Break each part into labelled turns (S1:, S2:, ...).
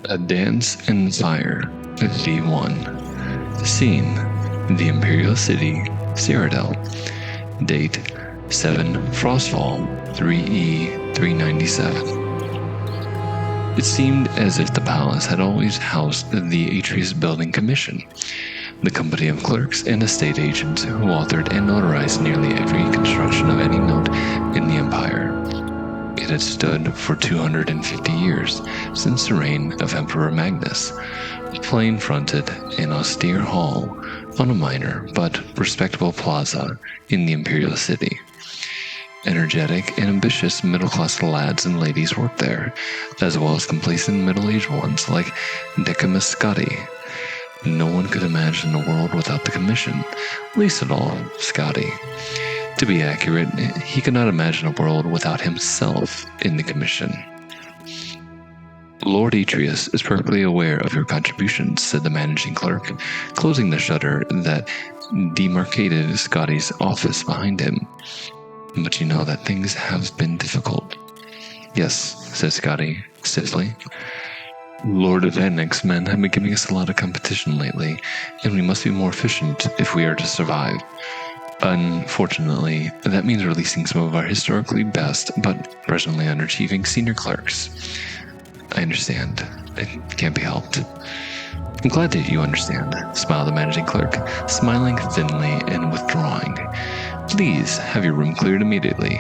S1: A Dance in Fire, V1. Scene: the Imperial City, Cyrodiil. Date: 7 Frostfall 3E397. It seemed as if the palace had always housed the Atreus Building Commission, the company of clerks and estate agents who authored and notarized nearly every construction of any note in the Empire. It had stood for 250 years, since the reign of Emperor Magnus, plain-fronted and austere hall on a minor but respectable plaza in the Imperial City. Energetic and ambitious middle-class lads and ladies worked there, as well as complacent middle-aged ones like Decimus Scotti. No one could imagine a world without the Commission, least of all Scotti. To be accurate, he could not imagine a world without himself in the Commission. Lord Atreus is perfectly aware of your contributions, said the managing clerk, closing the shutter that demarcated Scotty's office behind him. But you know that things have been difficult. Yes, said Scotty, stiffly. Lord Vannick's men have been giving us a lot of competition lately, and we must be more efficient if we are to survive. Unfortunately, that means releasing some of our historically best, but presently underachieving senior clerks. I understand. It can't be helped. I'm glad that you understand, smiled the managing clerk, smiling thinly and withdrawing. Please have your room cleared immediately.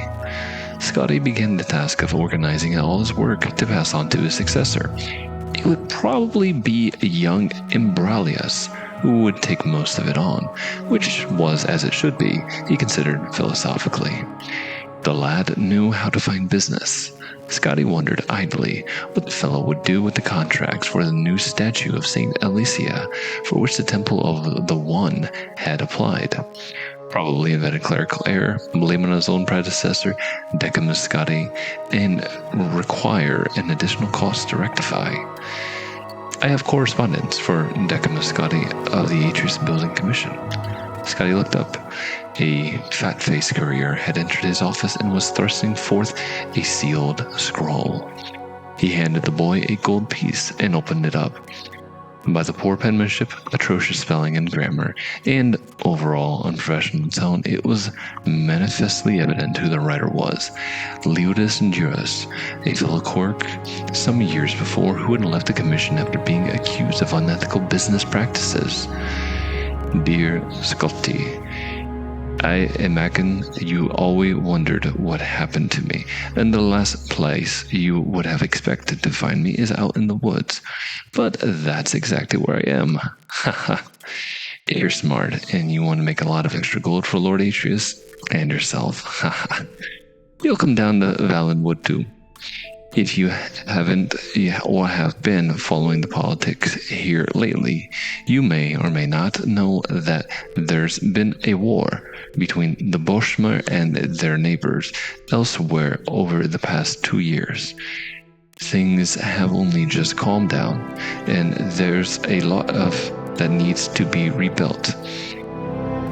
S1: Scotty began the task of organizing all his work to pass on to his successor. It would probably be a young Imbralius who would take most of it on, which was as it should be, he considered philosophically. The lad knew how to find business. Scotty wondered idly what the fellow would do with the contracts for the new statue of St. Alicia, for which the Temple of the One had applied. Probably invented clerical error, blame on his own predecessor, Decimus Scotti, and require an additional cost to rectify. I have correspondence for Decimus Scotti of the Atreus Building Commission. Scotty looked up. A fat-faced courier had entered his office and was thrusting forth a sealed scroll. He handed the boy a gold piece and opened it up. By the poor penmanship, atrocious spelling and grammar, and overall unprofessional tone, it was manifestly evident who the writer was. Leodus Juris, a fellow clerk some years before who had left the commission after being accused of unethical business practices. Dear Scotti, I imagine you always wondered what happened to me, and the last place you would have expected to find me is out in the woods. But that's exactly where I am. Haha. If you're smart and you want to make a lot of extra gold for Lord Atreus and yourself, haha, you'll come down to Valenwood too. If you haven't or have been following the politics here lately, you may or may not know that there's been a war between the Boschmer and their neighbors elsewhere over the past 2 years. Things have only just calmed down, and there's a lot of that needs to be rebuilt.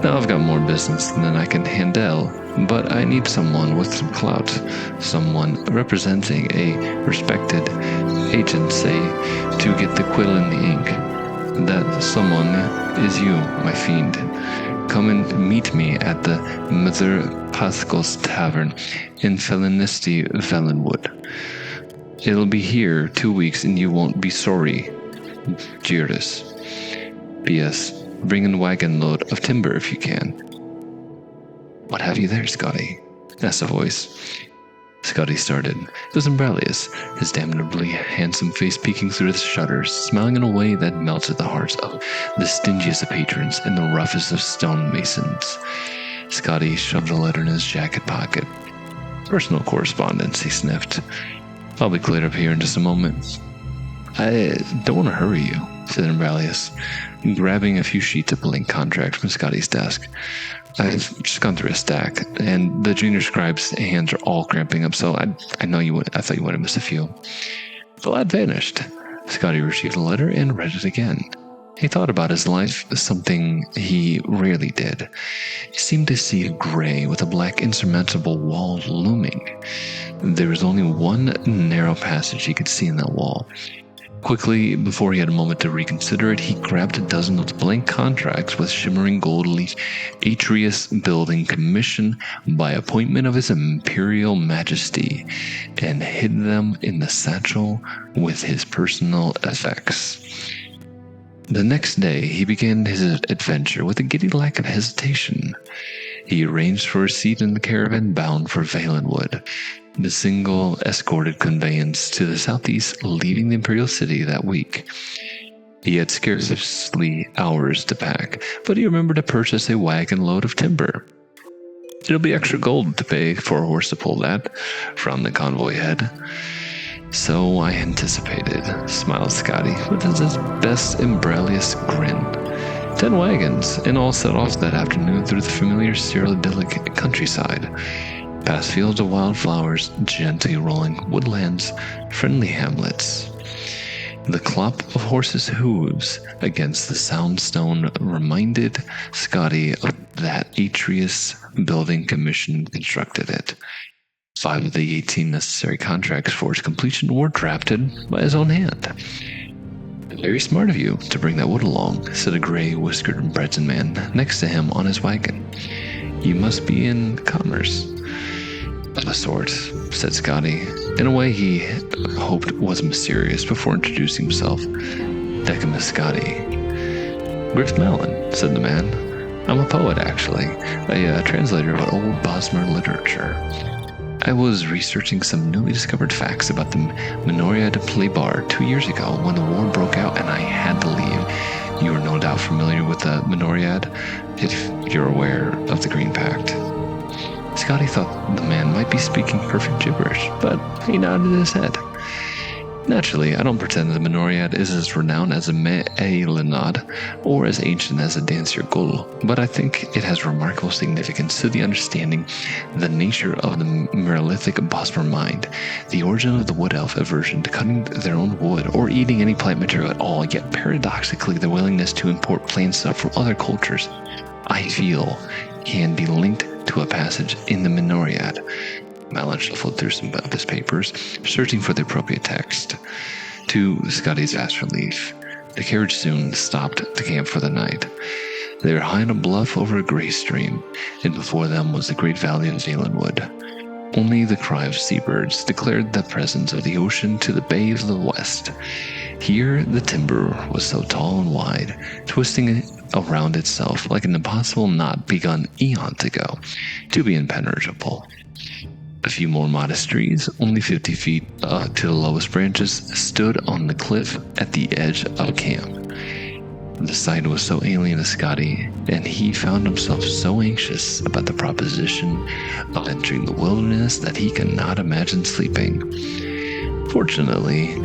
S1: Now I've got more business than I can handle, but I need someone with some clout, someone representing a respected agency to get the quill in the ink. That someone is you, my fiend. Come and meet me at the Mother Pascal's Tavern in Felinisti, Valenwood. It'll be here 2 weeks and you won't be sorry. Juris. P.S. Bring a wagon load of timber if you can. What have you there, Scotty? Asked a voice. Scotty started. It was Imbralius, his damnably handsome face peeking through the shutters, smiling in a way that melted the hearts of the stingiest of patrons and the roughest of stonemasons. Scotty shoved a letter in his jacket pocket. Personal correspondence, he sniffed. I'll be cleared up here in just a moment. I don't want to hurry you, said Imbralius, grabbing a few sheets of blank contracts from Scotty's desk. I've just gone through a stack, and the junior scribe's hands are all cramping up, so I thought you would have missed a few. The lad vanished. Scotty received the letter and read it again. He thought about his life, something he rarely did. He seemed to see a gray with a black insurmountable wall looming. There was only one narrow passage he could see in that wall. Quickly, before he had a moment to reconsider it, he grabbed a dozen of the blank contracts with shimmering gold Atreus building commission by appointment of his Imperial Majesty and hid them in the satchel with his personal effects. The next day, he began his adventure with a giddy lack of hesitation. He arranged for a seat in the caravan bound for Valenwood, the single escorted conveyance to the southeast, leaving the Imperial City that week. He had scarcely hours to pack, but he remembered to purchase a wagon load of timber. It'll be extra gold to pay for a horse to pull that, frowned the convoy head. So I anticipated, smiled Scotty with his best and briliest grin. 10 wagons, and all set off that afternoon through the familiar idyllic countryside, past fields of wildflowers, gently rolling woodlands, friendly hamlets. The clop of horses' hooves against the soundstone reminded Scotty of that Atreus building commission constructed it. 5 of the 18 necessary contracts for its completion were drafted by his own hand. Very smart of you to bring that wood along, said a gray-whiskered Breton man next to him on his wagon. You must be in commerce. Of a sort, said Scotty, in a way he hoped was mysterious before introducing himself. Decimus Scotty. Griff Mellon, said the man. I'm a poet, actually, a translator of old Bosmer literature. I was researching some newly discovered facts about the Minoria de Playbar 2 years ago when the war broke out and I had to leave. You are no doubt familiar with the Minoriad, if you're aware of the Green Pact. Scotty thought the man might be speaking perfect gibberish, but he nodded his head. Naturally, I don't pretend the Minoriad is as renowned as a Me'elinad or as ancient as a Dansir Gul, but I think it has remarkable significance to the understanding the nature of the Merolithic Bosmer mind, the origin of the wood elf aversion to cutting their own wood or eating any plant material at all, yet paradoxically the willingness to import plant stuff from other cultures, I feel, can be linked to a passage in the Minoriad. Malin shuffled through some of his papers, searching for the appropriate text. To Scotty's vast relief, the carriage soon stopped at the camp for the night. They were high on a bluff over a gray stream, and before them was the great valley of Valenwood. Only the cry of seabirds declared the presence of the ocean to the bay of the west. Here the timber was so tall and wide, twisting around itself like an impossible knot begun eons ago, to be impenetrable. A few more modest trees, only 50 feet to the lowest branches, stood on the cliff at the edge of camp. The sight was so alien to Scotty, and he found himself so anxious about the proposition of entering the wilderness that he could not imagine sleeping. Fortunately,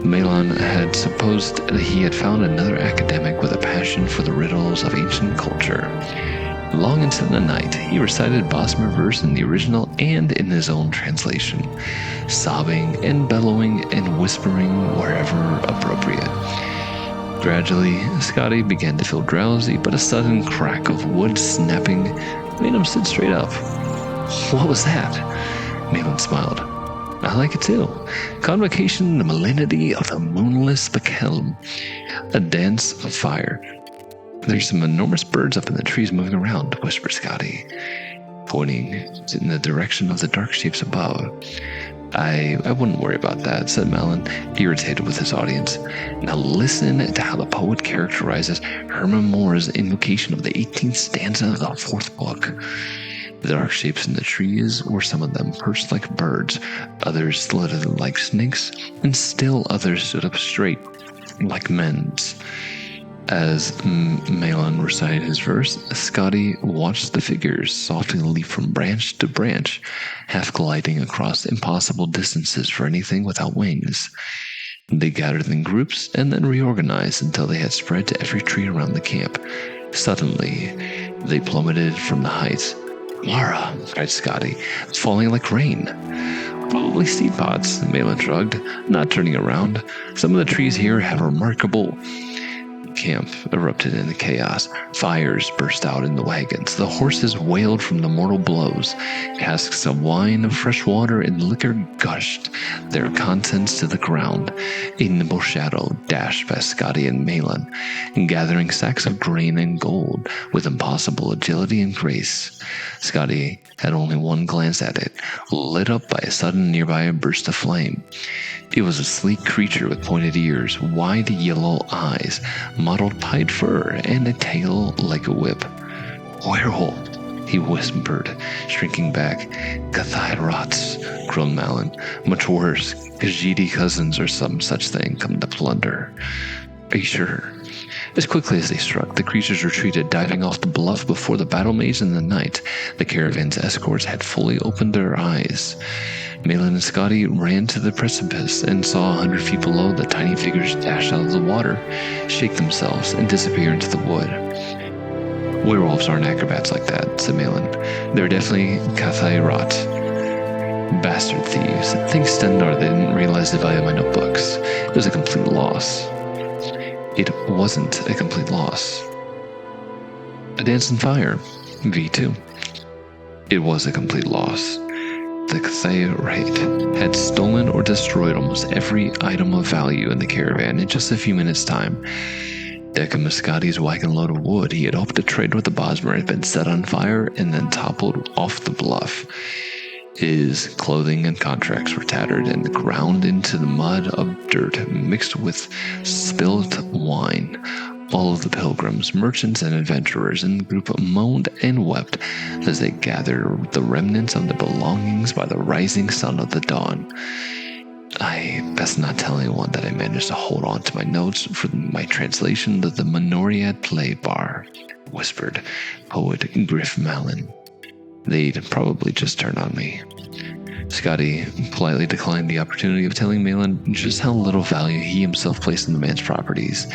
S1: Malon had supposed that he had found another academic with a passion for the riddles of ancient culture. Long into the night, he recited Bosmer verse in the original and in his own translation, sobbing and bellowing and whispering wherever appropriate. Gradually, Scotty began to feel drowsy, but a sudden crack of wood snapping made him sit straight up. What was that? Malin smiled. I like it too. Convocation, the malignity of the moonless Bakelm. A dance of fire. There's some enormous birds up in the trees moving around, whispered Scotty, pointing in the direction of the dark shapes above. I wouldn't worry about that, said Malin, irritated with his audience. Now listen to how the poet characterizes Herman Moore's invocation of the 18th stanza of the 4th book. The dark shapes in the trees were some of them perched like birds, others slithered like snakes, and still others stood up straight, like men's. As Malin recited his verse, Scotty watched the figures softly leap from branch to branch, half gliding across impossible distances for anything without wings. They gathered in groups and then reorganized until they had spread to every tree around the camp. Suddenly, they plummeted from the heights. Mara, cried Scotty, it's falling like rain. Probably seed pods, Malin shrugged, not turning around. Some of the trees here have remarkable camp erupted into chaos. Fires burst out in the wagons. The horses wailed from the mortal blows. Casks of wine, fresh water, and liquor gushed their contents to the ground. A nimble shadow dashed past Scotty and Malin, gathering sacks of grain and gold with impossible agility and grace. Scotty had only one glance at it, lit up by a sudden nearby burst of flame. It was a sleek creature with pointed ears, wide yellow eyes, mottled pied fur, and a tail like a whip. "Werewolf," he whispered, shrinking back. "Cathai-rots," groaned Malin. "Much worse. Khajiit cousins or some such thing come to plunder." "Are you sure?" As quickly as they struck, the creatures retreated, diving off the bluff before the battle maze in the night. The caravan's escorts had fully opened their eyes. Malin and Scotty ran to the precipice and saw 100 feet below the tiny figures dash out of the water, shake themselves, and disappear into the wood. "Werewolves aren't acrobats like that," said Malin. "They're definitely Cathai-rot. Bastard thieves. Thanks Stendar they didn't realize the value of my notebooks. It was a complete loss." It wasn't a complete loss. A Dance in Fire, V2. It was a complete loss. The Cathai-rite had stolen or destroyed almost every item of value in the caravan in just a few minutes' time. Decca Muscati's wagon load of wood he had hoped to trade with the Bosmer had been set on fire and then toppled off the bluff. His clothing and contracts were tattered and ground into the mud of dirt mixed with spilt wine. All of the pilgrims, merchants, and adventurers in the group moaned and wept as they gathered the remnants of their belongings by the rising sun of the dawn. "I best not tell anyone that I managed to hold on to my notes for my translation of the Menoriad play bar," whispered poet Griff Malin. "They'd probably just turn on me." Scotty politely declined the opportunity of telling Malin just how little value he himself placed in the man's properties.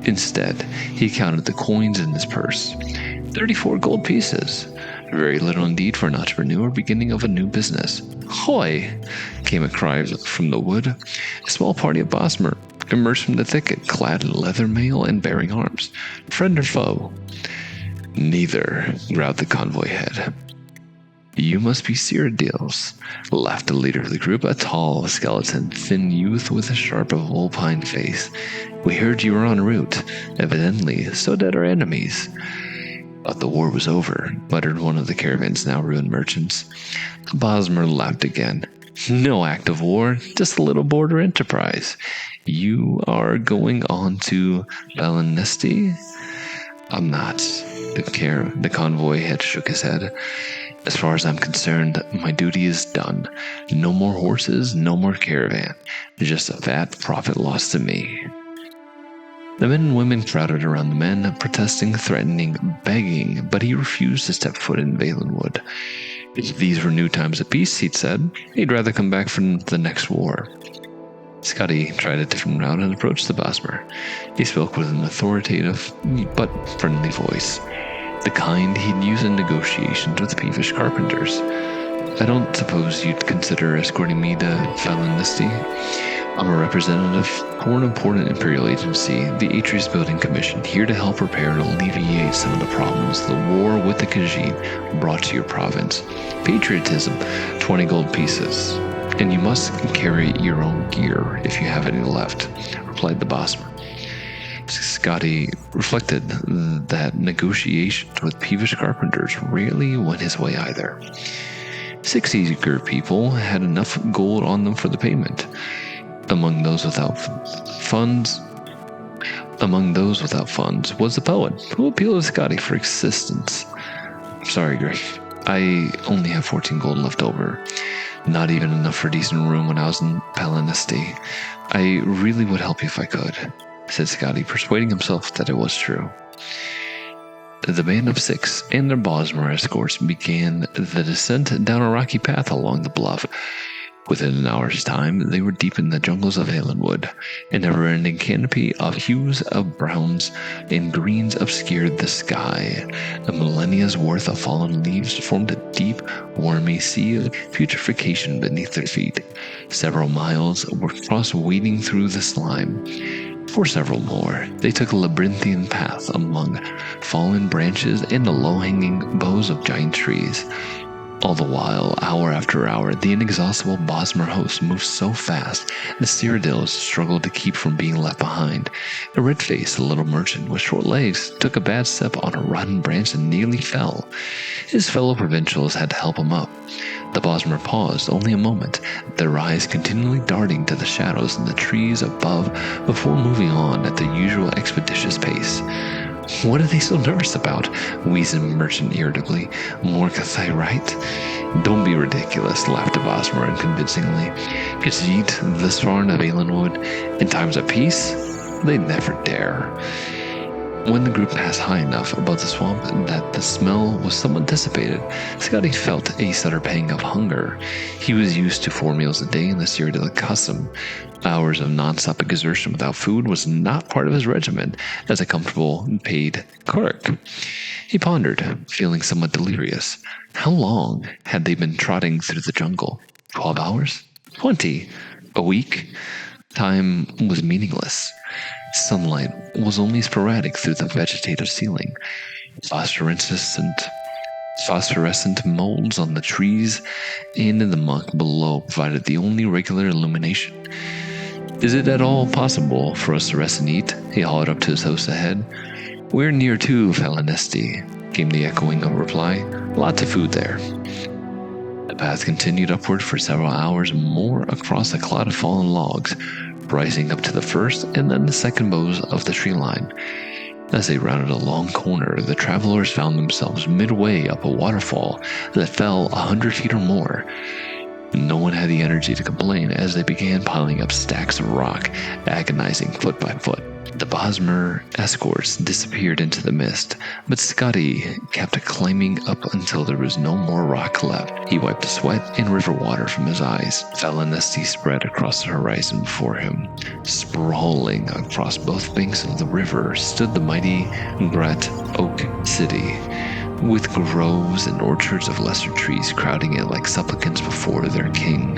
S1: Instead, he counted the coins in his purse. 34 gold pieces. Very little indeed for an entrepreneur beginning of a new business. "Hoy!" came a cry from the wood. A small party of Bosmer emerged from the thicket, clad in leather mail and bearing arms. "Friend or foe?" "Neither," growled the convoy head. "You must be Cyrodiils," laughed the leader of the group, a tall, skeleton, thin youth with a sharp, vulpine face. "We heard you were en route. Evidently, so did our enemies." "But the war was over," muttered one of the caravan's now ruined merchants. Bosmer laughed again. "No act of war, just a little border enterprise. You are going on to Balanesti?" "I'm not." The convoy head shook his head. "As far as I'm concerned, my duty is done. No more horses, no more caravan. Just a fat profit lost to me." The men and women crowded around the men, protesting, threatening, begging, but he refused to step foot in Valenwood. If these were new times of peace, he'd said, he'd rather come back from the next war. Scotty tried a different route and approached the Bosmer. He spoke with an authoritative but friendly voice, the kind he'd use in negotiations with peevish carpenters. "I don't suppose you'd consider escorting me to Falanesti? I'm a representative for an important imperial agency, the Atreus Building Commission, here to help repair and alleviate some of the problems the war with the Khajiit brought to your province. Patriotism, 20 gold pieces. And you must carry your own gear if you have any left," replied the Bosmer. Scotty reflected that negotiations with peevish carpenters rarely went his way either. 6 eager people had enough gold on them for the payment. Among those without funds was the poet, who appealed to Scotty for assistance. "Sorry, Griff. I only have 14 gold left over. Not even enough for a decent room when I was in Palanesti. I really would help you if I could," said Scotty, persuading himself that it was true. The band of 6 and their Bosmer escorts began the descent down a rocky path along the bluff. Within an hour's time, they were deep in the jungles of Valenwood. A never-ending canopy of hues of browns and greens obscured the sky. A millennia's worth of fallen leaves formed a deep, wormy sea of putrefaction beneath their feet. Several miles were crossed wading through the slime. For several more, they took a labyrinthian path among fallen branches and the low-hanging boughs of giant trees. All the while, hour after hour, the inexhaustible Bosmer host moved so fast, the Cyrodiils struggled to keep from being left behind. A red-faced little merchant with short legs took a bad step on a rotten branch and nearly fell. His fellow provincials had to help him up. The Bosmer paused only a moment, their eyes continually darting to the shadows in the trees above before moving on at their usual expeditious pace. "What are they so nervous about?" wheezed the merchant irritably. "Morcathai, right?" "Don't be ridiculous," laughed the Bosmer unconvincingly. "Could you eat this far in a Valenwood in times of peace? They'd never dare." When the group passed high enough above the swamp that the smell was somewhat dissipated, Scotty felt a sudden pang of hunger. He was used to 4 meals a day in the Cyrodiil custom. Hours of non-stop exertion without food was not part of his regimen as a comfortable, paid clerk. He pondered, feeling somewhat delirious. How long had they been trotting through the jungle? 12 hours? 20? A week? Time was meaningless. Sunlight was only sporadic through the vegetative ceiling. Phosphorescent molds on the trees and in the muck below provided the only regular illumination. "Is it at all possible for us to rest and eat?" he hollered up to his host ahead. "We're near to Falanesti," came the echoing reply. "Lots of food there." The path continued upward for several hours more across a cloud of fallen logs, rising up to the first and then the second boughs of the tree line. As they rounded a long corner, the travelers found themselves midway up a waterfall that fell 100 feet or more. No one had the energy to complain as they began piling up stacks of rock, agonizing foot by foot. The Bosmer escorts disappeared into the mist, but Scotty kept climbing up until there was no more rock left. He wiped the sweat and river water from his eyes. Falanesti spread across the horizon before him. Sprawling across both banks of the river stood the mighty Grat Oak City, with groves and orchards of lesser trees crowding it like supplicants before their king.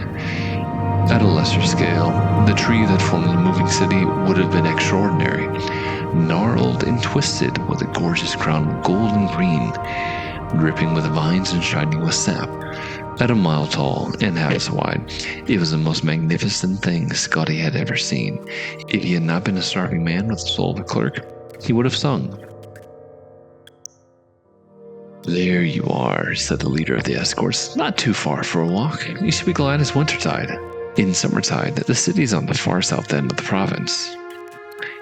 S1: At a lesser scale, the tree that formed the moving city would have been extraordinary, gnarled and twisted with a gorgeous crown of gold and green, dripping with vines and shining with sap. At a mile tall and half as wide, it was the most magnificent thing Scotty had ever seen. If he had not been a starving man with the soul of a clerk, he would have sung. "There you are," said the leader of the escorts. "Not too far for a walk. You should be glad it's wintertide. In summertide, the city's on the far south end of the province."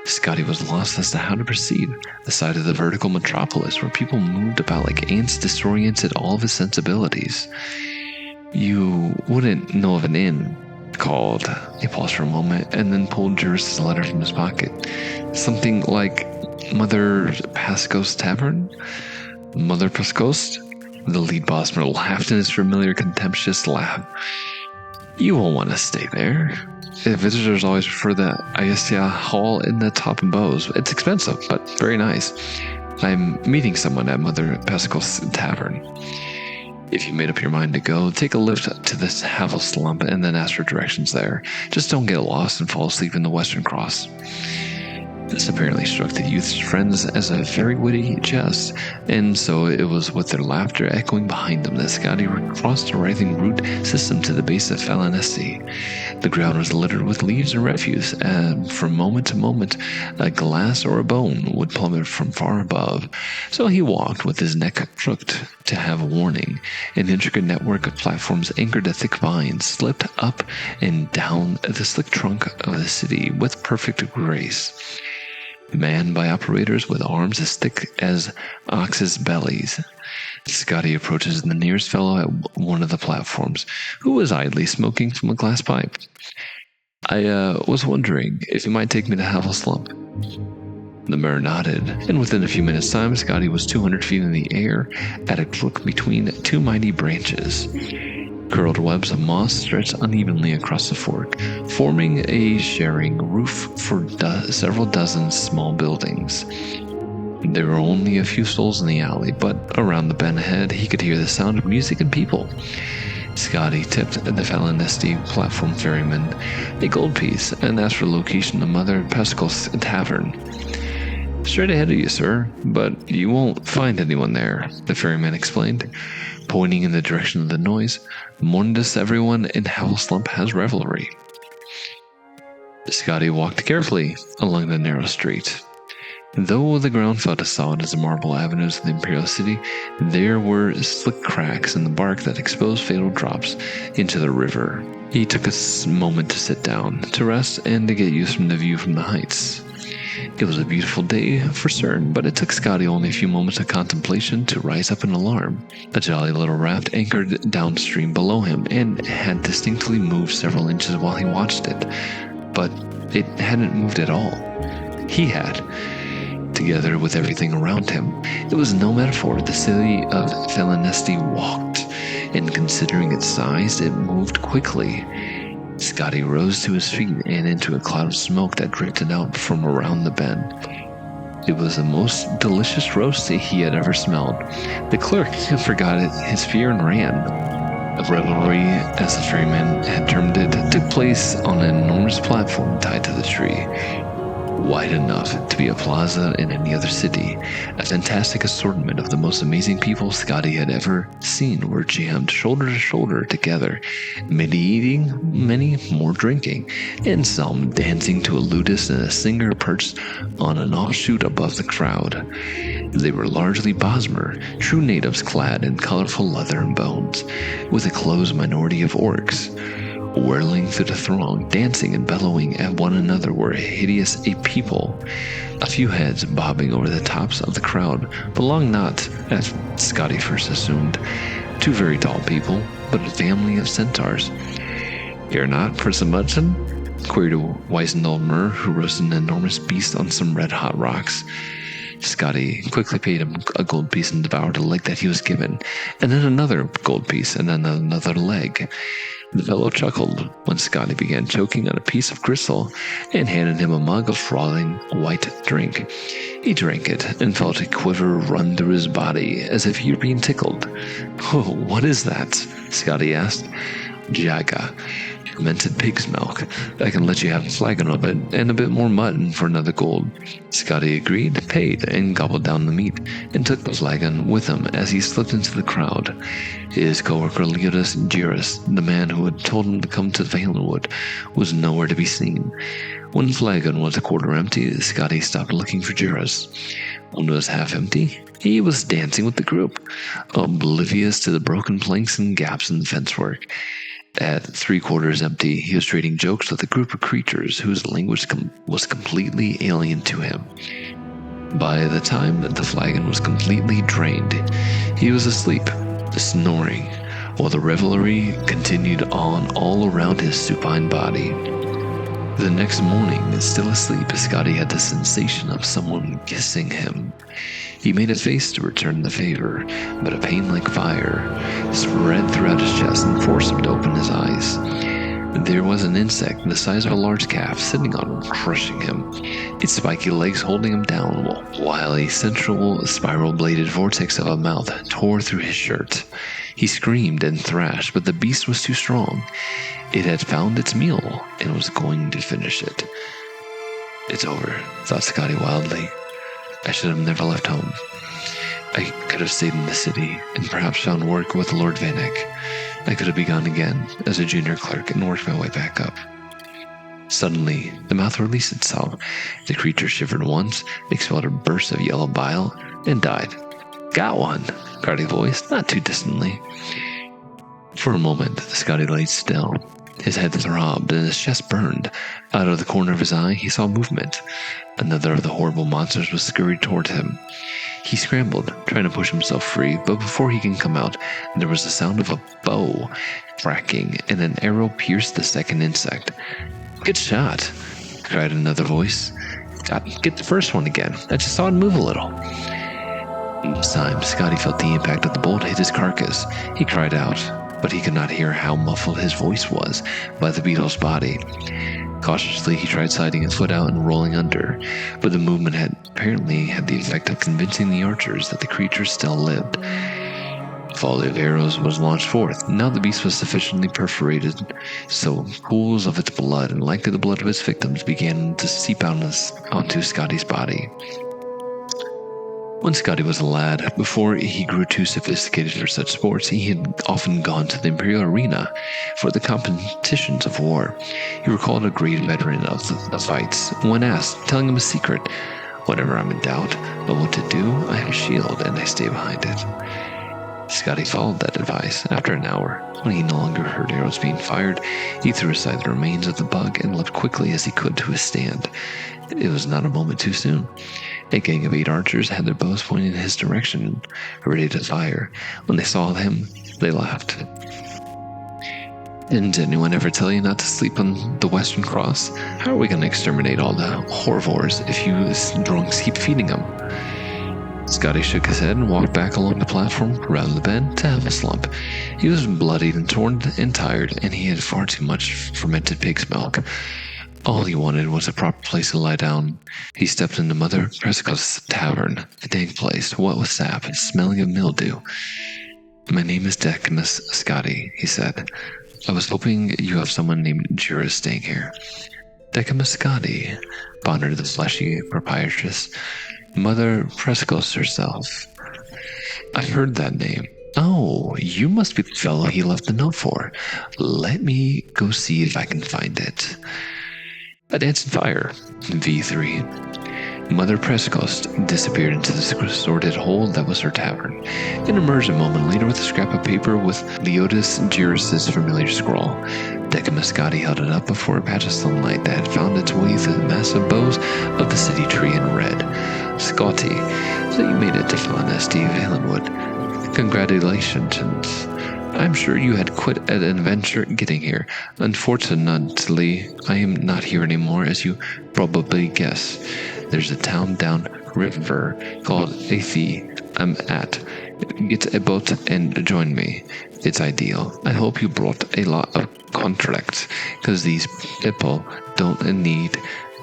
S1: Scotty was lost as to how to proceed. The side of the vertical metropolis where people moved about like ants disoriented all of his sensibilities. "You wouldn't know of an inn called..." He paused for a moment and then pulled Juris's letter from his pocket. "Something like Mother Pasco's Tavern?" "Mother Pasco's?" The lead Bosmer laughed in his familiar contemptuous laugh. "You won't want to stay there. Visitors always prefer the Ayasia Hall in the top and bows. It's expensive, but very nice. I'm meeting someone at Mother Pasco's Tavern. If you made up your mind to go, take a lift to this Havel slump and then ask for directions there. Just don't get lost and fall asleep in the Western Cross." This apparently struck the youth's friends as a very witty jest, and so it was with their laughter echoing behind them that Scotty crossed a writhing root system to the base of Falanesti. The ground was littered with leaves and refuse, and from moment to moment, a glass or a bone would plummet from far above. So he walked with his neck crooked to have warning. An intricate network of platforms anchored to thick vines slipped up and down the slick trunk of the city with perfect grace, manned by operators with arms as thick as oxes' bellies. Scotty approaches the nearest fellow at one of the platforms, who was idly smoking from a glass pipe. "I was wondering if you might take me to Havelslump." The mayor nodded, and within a few minutes' time, Scotty was 200 feet in the air at a crook between two mighty branches. Curled webs of moss stretched unevenly across the fork, forming a sharing roof for several dozen small buildings. There were only a few souls in the alley, but around the bend ahead, he could hear the sound of music and people. Scotty tipped the Falinesti platform ferryman a gold piece and asked for location of Mother Pescal's tavern. "Straight ahead of you, sir, but you won't find anyone there," the ferryman explained, pointing in the direction of the noise. "Morndas, everyone in Hellslump has revelry." Scotty walked carefully along the narrow street. Though the ground felt as solid as the marble avenues of the Imperial City, there were slick cracks in the bark that exposed fatal drops into the river. He took a moment to sit down, to rest, and to get used from the view from the heights. It was a beautiful day for certain, but it took Scotty only a few moments of contemplation to rise up in alarm. A jolly little raft anchored downstream below him and had distinctly moved several inches while he watched it, but it hadn't moved at all. He had. Together with everything around him. It was no metaphor. The city of Falinesti walked, and considering its size, it moved quickly. Scotty rose to his feet and into a cloud of smoke that drifted out from around the bend. It was the most delicious roast he had ever smelled. The clerk forgot his fear and ran. A revelry, as the ferryman had termed it, took place on an enormous platform tied to the tree. Wide enough to be a plaza in any other city. A fantastic assortment of the most amazing people Scotty had ever seen were jammed shoulder to shoulder together, many eating, many more drinking, and some dancing to a lutist and a singer perched on an offshoot above the crowd. They were largely Bosmer, true natives clad in colorful leather and bones, with a close minority of orcs. Whirling through the throng, dancing and bellowing at one another were hideous ape people. A few heads bobbing over the tops of the crowd belonged not, as Scotty first assumed, to very tall people, but a family of centaurs. "You're not for some mutton?" queried a wizened old Mer who roasted an enormous beast on some red-hot rocks. Scotty quickly paid him a gold piece and devoured a leg that he was given, and then another gold piece, and then another leg. The fellow chuckled when Scotty began choking on a piece of crystal and handed him a mug of frothing white drink. He drank it and felt a quiver run through his body as if he were being tickled. "Oh, what is that?" Scotty asked. "Jaga, fermented pig's milk. I can let you have a flagon of it and a bit more mutton for another gold." Scotty agreed, paid, and gobbled down the meat, and took the flagon with him as he slipped into the crowd. His co-worker Leotis Giris, the man who had told him to come to Valenwood, was nowhere to be seen. When the flagon was a quarter empty, Scotty stopped looking for Giris. When it was half empty, he was dancing with the group, oblivious to the broken planks and gaps in the fencework. At 3/4 empty, he was trading jokes with a group of creatures whose language was completely alien to him. By the time that the flagon was completely drained, he was asleep, snoring, while the revelry continued on all around his supine body. The next morning, still asleep, Scotty had the sensation of someone kissing him. He made a face to return the favor, but a pain like fire spread throughout his chest and forced him to open his eyes. There was an insect the size of a large calf sitting on him, crushing him, its spiky legs holding him down, while a central spiral-bladed vortex of a mouth tore through his shirt. He screamed and thrashed, but the beast was too strong. It had found its meal and was going to finish it. "It's over," thought Scotty wildly. "I should have never left home. I could have stayed in the city and perhaps found work with Lord Vanek. I could have begun again as a junior clerk and worked my way back up." Suddenly, the mouth released itself. The creature shivered once, expelled a burst of yellow bile, and died. "Got one," Scotty voiced, not too distantly. For a moment, Scotty lay still. His head throbbed and his chest burned. Out of the corner of his eye, he saw movement. Another of the horrible monsters was scurried toward him. He scrambled, trying to push himself free, but before he can come out, there was the sound of a bow cracking, and an arrow pierced the second insect. "Good shot," cried another voice. "Get the first one again. I just saw it move a little." This time, Scotty felt the impact of the bolt hit his carcass. He cried out, but he could not hear how muffled his voice was by the beetle's body. Cautiously, he tried sliding his foot out and rolling under, but the movement had apparently had the effect of convincing the archers that the creature still lived. A volley of arrows was launched forth. Now the beast was sufficiently perforated, so pools of its blood, and likely the blood of its victims, began to seep out onto Scotty's body. When Scotty was a lad, before he grew too sophisticated for such sports, he had often gone to the Imperial Arena for the competitions of war. He recalled a great veteran of the fights. When asked, telling him a secret, "Whenever I'm in doubt about what to do, I have a shield and I stay behind it." Scotty followed that advice. After an hour, when he no longer heard arrows being fired, he threw aside the remains of the bug and leapt quickly as he could to his stand. It was not a moment too soon. A gang of 8 archers had their bows pointing in his direction, ready to fire. When they saw him, they laughed. "Didn't anyone ever tell you not to sleep on the Western Cross? How are we going to exterminate all the Horvors if you drunks keep feeding them?" Scotty shook his head and walked back along the platform, around the bend, to have a slump. He was bloodied and torn and tired, and he had far too much fermented pig's milk. All he wanted was a proper place to lie down. He stepped into Mother Presco's tavern, a dank place, what with sap and smelling of mildew. "My name is Decimus Scotty," he said. "I was hoping you have someone named Jura staying here." "Decimus Scotty," pondered the fleshy proprietress. "Mother Prescos herself." "I've heard that name." "Oh, you must be the fellow he left the note for. Let me go see if I can find it." A dancing fire. V3. Mother Prescost disappeared into the sordid hole that was her tavern, and emerged a moment later with a scrap of paper with Leotis Juris's familiar scrawl. Decimus Scotty held it up before a patch of sunlight that had found its way through the massive boughs of the city tree and read, "Scotty, so you made it to Falanesti Valenwood. Congratulations. I'm sure you had quite an adventure getting here. Unfortunately, I am not here anymore, as you probably guess. There's a town down river called Athi I'm at. Get a boat and join me. It's ideal. I hope you brought a lot of contracts, because these people don't need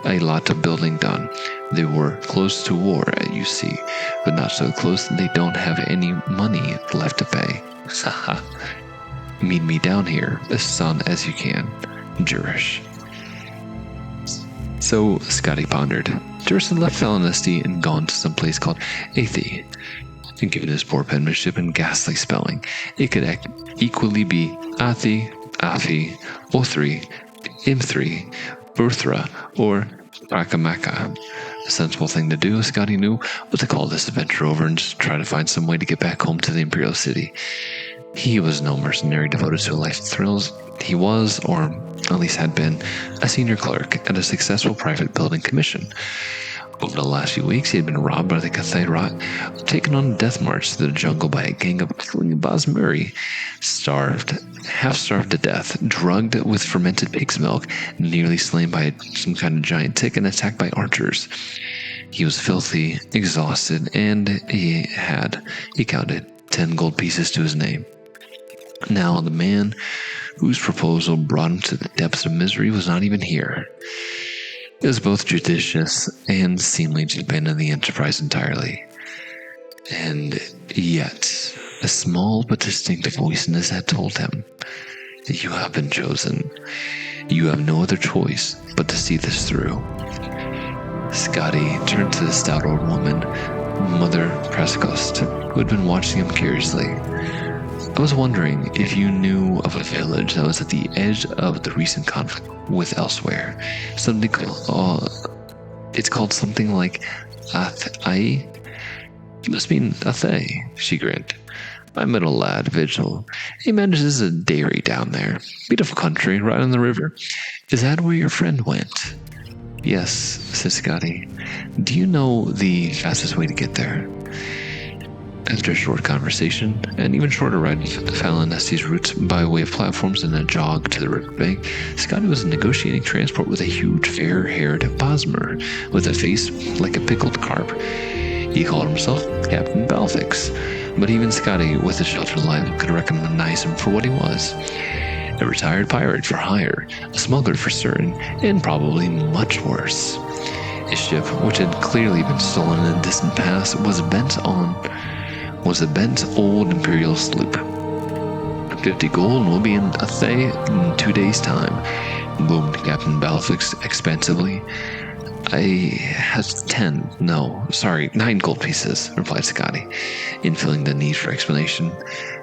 S1: a lot of building done. They were close to war, you see, but not so close that they don't have any money left to pay. Haha. Meet me down here as soon as you can. Jurish." So Scotty pondered. Juris had left Falanesti and gone to some place called Athi. And given his poor penmanship and ghastly spelling, it could equally be Athi, Afi, O3, M3, Burthra, or Rakamaka. A sensible thing to do, Scotty knew, was to call this adventure over and just try to find some way to get back home to the Imperial City. He was no mercenary devoted to a life of thrills. He was, or at least had been, a senior clerk at a successful private building commission. Over the last few weeks, he had been robbed by the Cathedrat, taken on a death march to the jungle by a gang of Basmuri, half-starved to death, drugged with fermented pig's milk, nearly slain by some kind of giant tick, and attacked by archers. He was filthy, exhausted, and he counted 10 gold pieces to his name. Now, the man whose proposal brought him to the depths of misery was not even here. It was both judicious and seemly to abandon the enterprise entirely. And yet, a small but distinct voice in his head told him, "You have been chosen. You have no other choice but to see this through." Scotty turned to the stout old woman, Mother Prescost, who had been watching him curiously. "I was wondering if you knew of a village that was at the edge of the recent conflict with elsewhere. Something called, it's called something like Athai? You must mean Athai," she grinned. "My middle lad, Vigil, he manages a dairy down there. Beautiful country, right on the river. Is that where your friend went?" "Yes," said Scotty. "Do you know the fastest way to get there?" After a short conversation, an even shorter ride to Falanesti's routes by way of platforms and a jog to the riverbank, Scotty was negotiating transport with a huge fair-haired Bosmer with a face like a pickled carp. He called himself Captain Balfix, but even Scotty, with a sheltered life, could recognize him for what he was. A retired pirate for hire, a smuggler for certain, and probably much worse. His ship, which had clearly been stolen in the distant past, was bent on was the bent old Imperial sloop. 50 gold and we'll be in Athay in 2 days' time, boomed Captain Balfix expansively. I had 9 gold pieces, replied Scotty, infilling the need for explanation.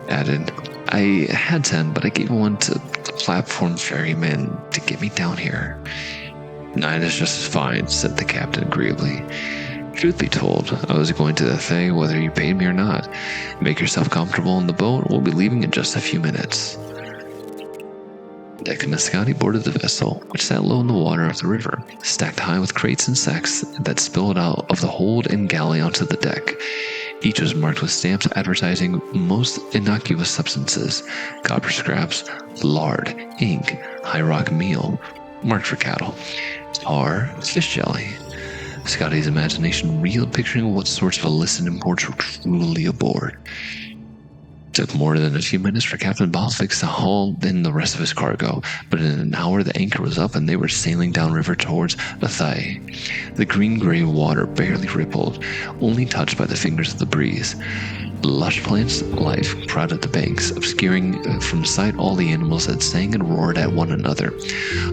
S1: Added, I had 10, but I gave one to the platform ferryman to get me down here. 9 is just as fine, said the captain agreeably. Truth be told, I was going to the Thay whether you paid me or not. Make yourself comfortable in the boat, we'll be leaving in just a few minutes. Dick and Scotty boarded the vessel, which sat low in the water of the river, stacked high with crates and sacks that spilled out of the hold and galley onto the deck. Each was marked with stamps advertising most innocuous substances: copper scraps, lard, ink, high rock meal, marked for cattle, tar, fish jelly. Scotty's imagination reeled, picturing what sorts of illicit imports were truly aboard. It took more than a few minutes for Captain Balfix to haul in the rest of his cargo, but in an hour the anchor was up and they were sailing downriver towards Athay. The green-gray water barely rippled, only touched by the fingers of the breeze. Lush plants of life crowded the banks, obscuring from sight all the animals that sang and roared at one another.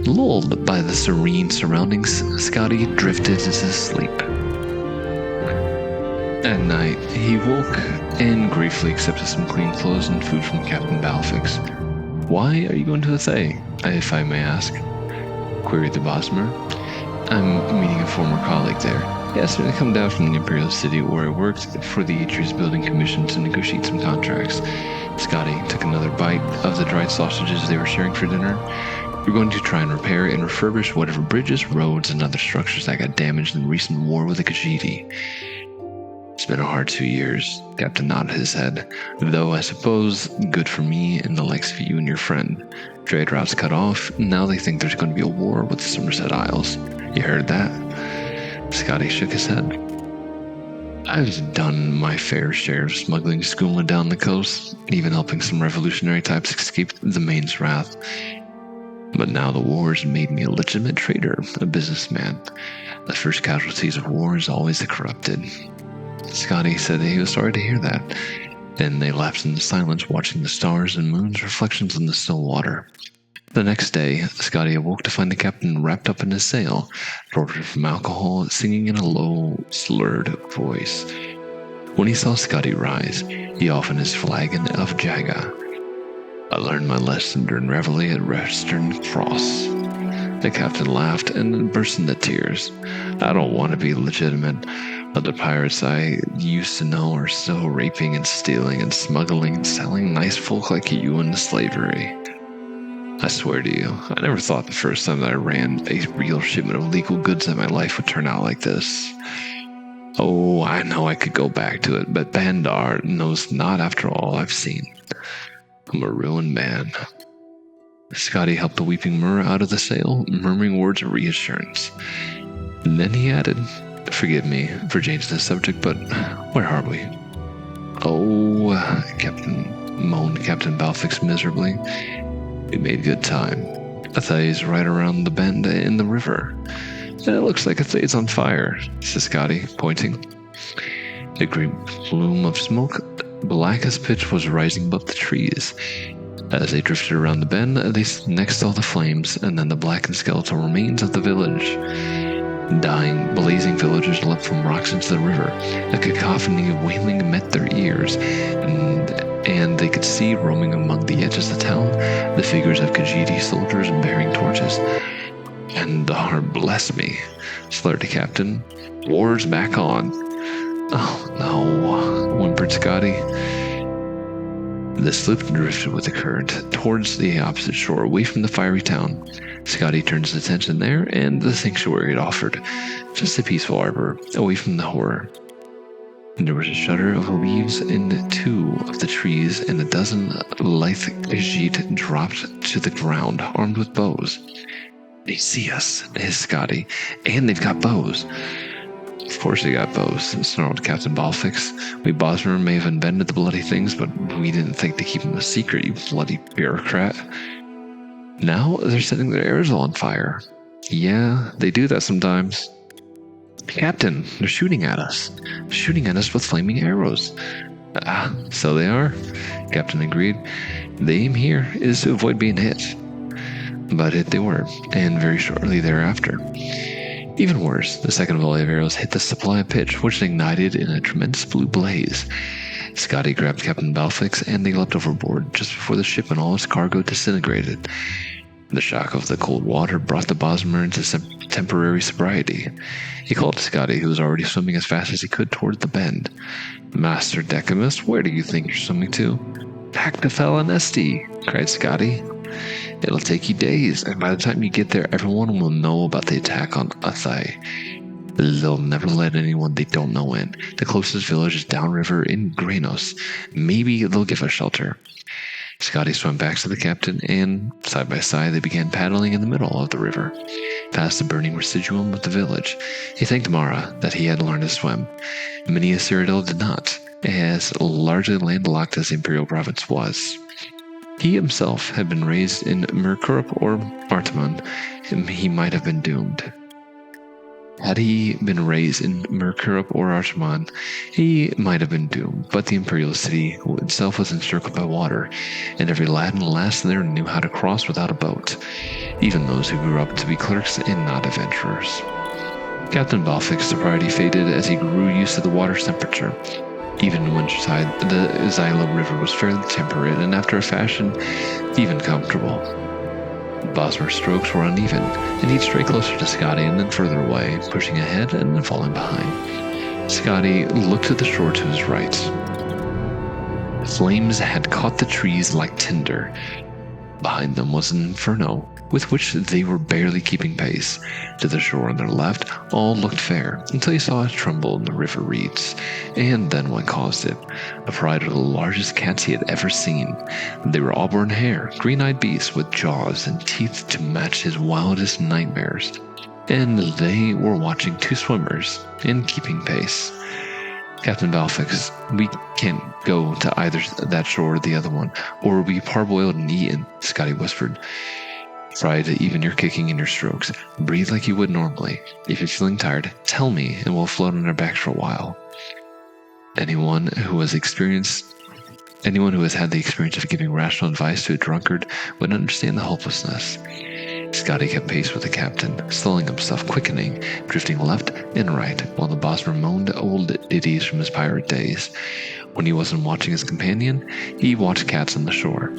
S1: Lulled by the serene surroundings, Scotty drifted into sleep. At night, he woke and gratefully accepted some clean clothes and food from Captain Balfix. Why are you going to Athay, if I may ask? Queried the Bosmer. I'm meeting a former colleague there. Yesterday, I come down from the Imperial City where I worked for the Atreus Building Commission to negotiate some contracts. Scotty took another bite of the dried sausages they were sharing for dinner. We're going to try and repair and refurbish whatever bridges, roads, and other structures that got damaged in the recent war with the Khajiit. It's been a hard 2 years, Captain nodded his head, though I suppose good for me and the likes of you and your friend. Trade routes cut off, now they think there's going to be a war with the Somerset Isles. You heard that? Scotty shook his head. I've done my fair share of smuggling skooma down the coast, even helping some revolutionary types escape the Maine's wrath. But now the war's made me a legitimate trader, a businessman. The first casualties of war is always the corrupted. Scotty said he was sorry to hear that. Then they lapsed into silence, watching the stars and moon's reflections in the still water. The next day, Scotty awoke to find the captain wrapped up in his sail, tortured from alcohol, singing in a low, slurred voice. When he saw Scotty rise, he offered his flagon of Jaga. I learned my lesson during reveille at Western Cross. The captain laughed and then burst into tears. I don't want to be legitimate. Other pirates I used to know are still raping and stealing and smuggling and selling nice folk like you into slavery. I swear to you, I never thought the first time that I ran a real shipment of legal goods that my life would turn out like this. Oh, I know I could go back to it, but Bandar knows not after all I've seen. I'm a ruined man. Scotty helped the weeping Murrah out of the sail, murmuring words of reassurance. And then he added, forgive me for changing the subject, but where are we? Oh, moaned Captain Balfix miserably. We made good time. Athay's right around the bend in the river. And it looks like Athay's on fire, said Scotty, pointing. A great plume of smoke, black as pitch, was rising above the trees. As they drifted around the bend, they next saw the flames and then the blackened skeletal remains of the village. Dying, blazing villagers leapt from rocks into the river. A cacophony of wailing met their ears, and they could see, roaming among the edges of the town, the figures of Khajiit soldiers bearing torches. And bless me, slurred the captain. War's back on. Oh no, whimpered Scotty. The sloop drifted with the current towards the opposite shore, away from the fiery town. Scotty turned his attention there, and the sanctuary it offered. Just a peaceful arbor, away from the horror. And there was a shudder of leaves in 2 of the trees, and a dozen lithe Khajiit dropped to the ground, armed with bows. They see us, hissed Scotty, and they've got bows. Of course they got bows, snarled Captain Balfix. We Bosmer may have invented the bloody things, but we didn't think to keep them a secret, you bloody bureaucrat. Now they're setting their aerosol on fire. Yeah, they do that sometimes. Captain, they're shooting at us. Shooting at us with flaming arrows. Ah, so they are, Captain agreed. The aim here is to avoid being hit. But hit they were, and very shortly thereafter. Even worse, the second volley of arrows hit the supply of pitch, which ignited in a tremendous blue blaze. Scotty grabbed Captain Balfix and they leapt overboard just before the ship and all its cargo disintegrated. The shock of the cold water brought the Bosmer into some temporary sobriety. He called to Scotty, who was already swimming as fast as he could towards the bend. "Master Decimus, where do you think you're swimming to?" "Back to Falanesti," cried Scotty. "It'll take you days, and by the time you get there, everyone will know about the attack on Athai. They'll never let anyone they don't know in. The closest village is downriver in Granos. Maybe they'll give us shelter." Scotty swam back to the captain, and side by side they began paddling in the middle of the river, past the burning residuum of the village. He thanked Mara that he had learned to swim. Many a Cyrodiil did not, as largely landlocked as the Imperial province was. He himself had been raised in Mercurup or Artemon, and he might have been doomed. Had he been raised in Mercurup or Artemon, he might have been doomed, but the Imperial city itself was encircled by water, and every lad and lass there knew how to cross without a boat, even those who grew up to be clerks and not adventurers. Captain Balfic's sobriety faded as he grew used to the water's temperature. Even in winterside, the Zyla River was fairly temperate and after a fashion, even comfortable. Bosmer's strokes were uneven, and he'd stray closer to Scotty and then further away, pushing ahead and then falling behind. Scotty looked to the shore to his right. Flames had caught the trees like tinder. Behind them was an inferno, with which they were barely keeping pace. To the shore on their left, all looked fair, until he saw it tremble in the river reeds. And then what caused it? A pride of the largest cats he had ever seen. They were auburn hair, green-eyed beasts with jaws and teeth to match his wildest nightmares. And they were watching two swimmers, and keeping pace. "Captain Balfix, we can't go to either that shore or the other one, or we'll be parboiled and eaten," Scotty whispered. "Try to even your kicking and your strokes. Breathe like you would normally. If you're feeling tired, tell me and we'll float on our backs for a while." Anyone who has had the experience of giving rational advice to a drunkard would understand the hopelessness. Scotty kept pace with the captain, slowing himself, quickening, drifting left and right, while the Bosmer moaned old ditties from his pirate days. When he wasn't watching his companion, he watched cats on the shore.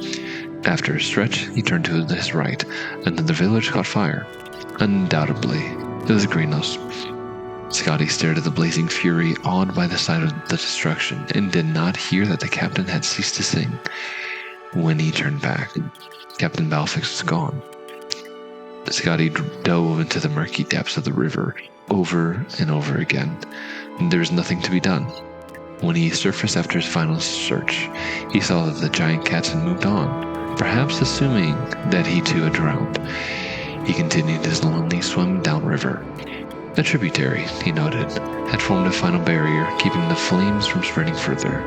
S1: After a stretch, he turned to his right, and then the village caught fire. Undoubtedly, it was Greenos. Scotty stared at the blazing fury, awed by the sight of the destruction, and did not hear that the captain had ceased to sing. When he turned back, Captain Balfix was gone. Scotty dove into the murky depths of the river, over and over again. There was nothing to be done. When he surfaced after his final search, he saw that the giant cats had moved on, perhaps assuming that he too had drowned. He continued his lonely swim downriver. A tributary, he noted, had formed a final barrier, keeping the flames from spreading further.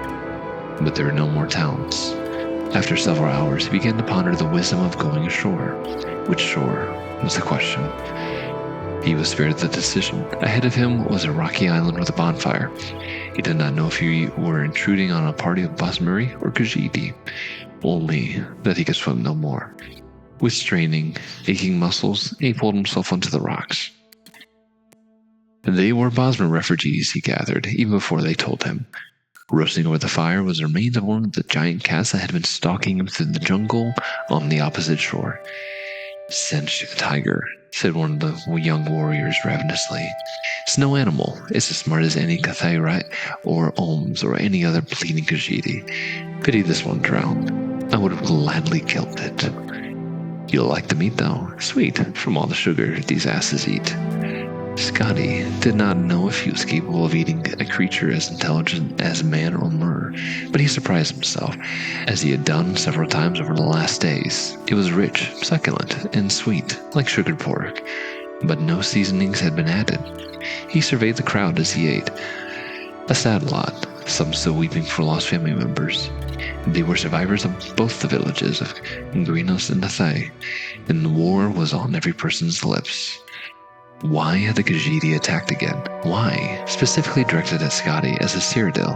S1: But there were no more towns. After several hours, he began to ponder the wisdom of going ashore. Which shore was the question. He was spared the decision. Ahead of him was a rocky island with a bonfire. He did not know if he were intruding on a party of Bosmeri or Khajiiti, only that he could swim no more. With straining, aching muscles, he pulled himself onto the rocks. They were Bosmer refugees, he gathered, even before they told him. Roasting over the fire was the remains of one of the giant cats that had been stalking him through the jungle on the opposite shore. "Cinch, tiger," said one of the young warriors ravenously. "It's no animal. It's as smart as any Cathayrite or Ohms or any other bleeding Khajiiti. Pity this one drowned. I would have gladly killed it. You'll like the meat, though. Sweet, from all the sugar these asses eat." Scotty did not know if he was capable of eating a creature as intelligent as man or Mur, but he surprised himself, as he had done several times over the last days. It was rich, succulent, and sweet, like sugared pork, but no seasonings had been added. He surveyed the crowd as he ate. A sad lot, some still weeping for lost family members. They were survivors of both the villages of Grinos and Nathai, and the war was on every person's lips. Why had the Khajiit attacked again? Why? Specifically directed at Scotty as a Cyrodiil.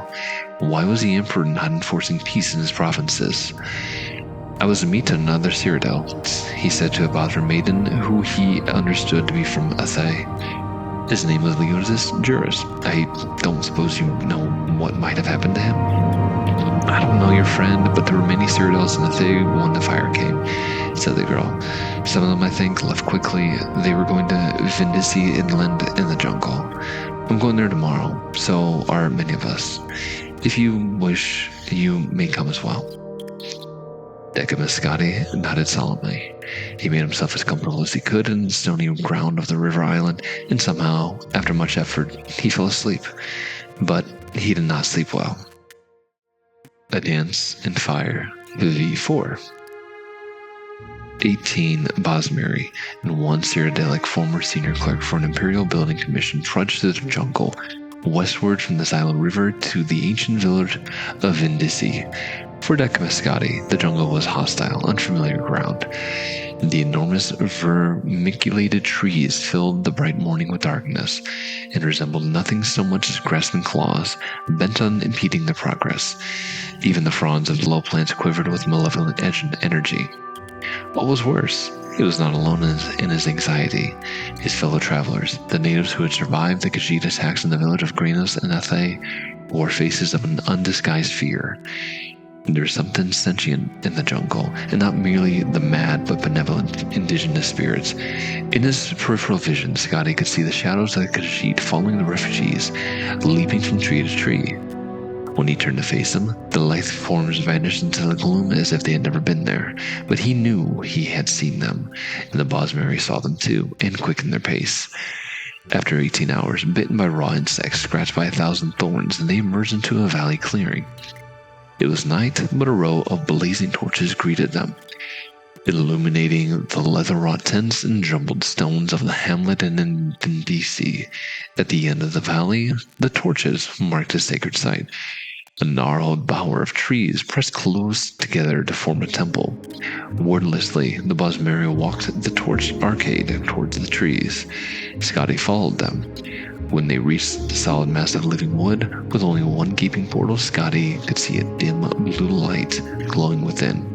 S1: Why was the Emperor not enforcing peace in his provinces? I was to meet another Cyrodiil, he said to a Bosmer maiden who he understood to be from Athay. His name was Leotis Juris. I don't suppose you know what might have happened to him? I don't know your friend, but there were many Cyrodiils in Athay when the fire came, said the girl. Some of them, I think, left quickly. They were going to Vindisi inland in the jungle. I'm going there tomorrow, so are many of us. If you wish, you may come as well. Decimus Scotty nodded solemnly. He made himself as comfortable as he could in the stony ground of the river island, and somehow, after much effort, he fell asleep. But he did not sleep well. A Dance in Fire, V4. 18 Bosmeri and one Cyrodiilic former senior clerk for an Imperial Building Commission trudged through the jungle, westward from the Xylem River to the ancient village of Vindisi. For Decimus Scotty, the jungle was hostile, unfamiliar ground. The enormous vermiculated trees filled the bright morning with darkness, and resembled nothing so much as grasping claws, bent on impeding their progress. Even the fronds of the low plants quivered with malevolent energy. What was worse, he was not alone in his anxiety. His fellow travelers, the natives who had survived the Khajiit attacks in the village of Grinos and Athay, wore faces of an undisguised fear. There was something sentient in the jungle, and not merely the mad but benevolent indigenous spirits. In his peripheral vision, Scotty could see the shadows of the Khajiit following the refugees, leaping from tree to tree. When he turned to face them, the lithe forms vanished into the gloom as if they had never been there. But he knew he had seen them, and the Bosmeri saw them too, and quickened their pace. After 18 hours, bitten by raw insects, scratched by 1,000 thorns, they emerged into a valley clearing. It was night, but a row of blazing torches greeted them, illuminating the leather-wrought tents and jumbled stones of the hamlet and in Vindisi. At the end of the valley, the torches marked a sacred site. A gnarled bower of trees pressed close together to form a temple. Wordlessly, the Bosmeri walked the torch arcade towards the trees. Scotty followed them. When they reached the solid mass of living wood, with only one gaping portal, Scotty could see a dim blue light glowing within.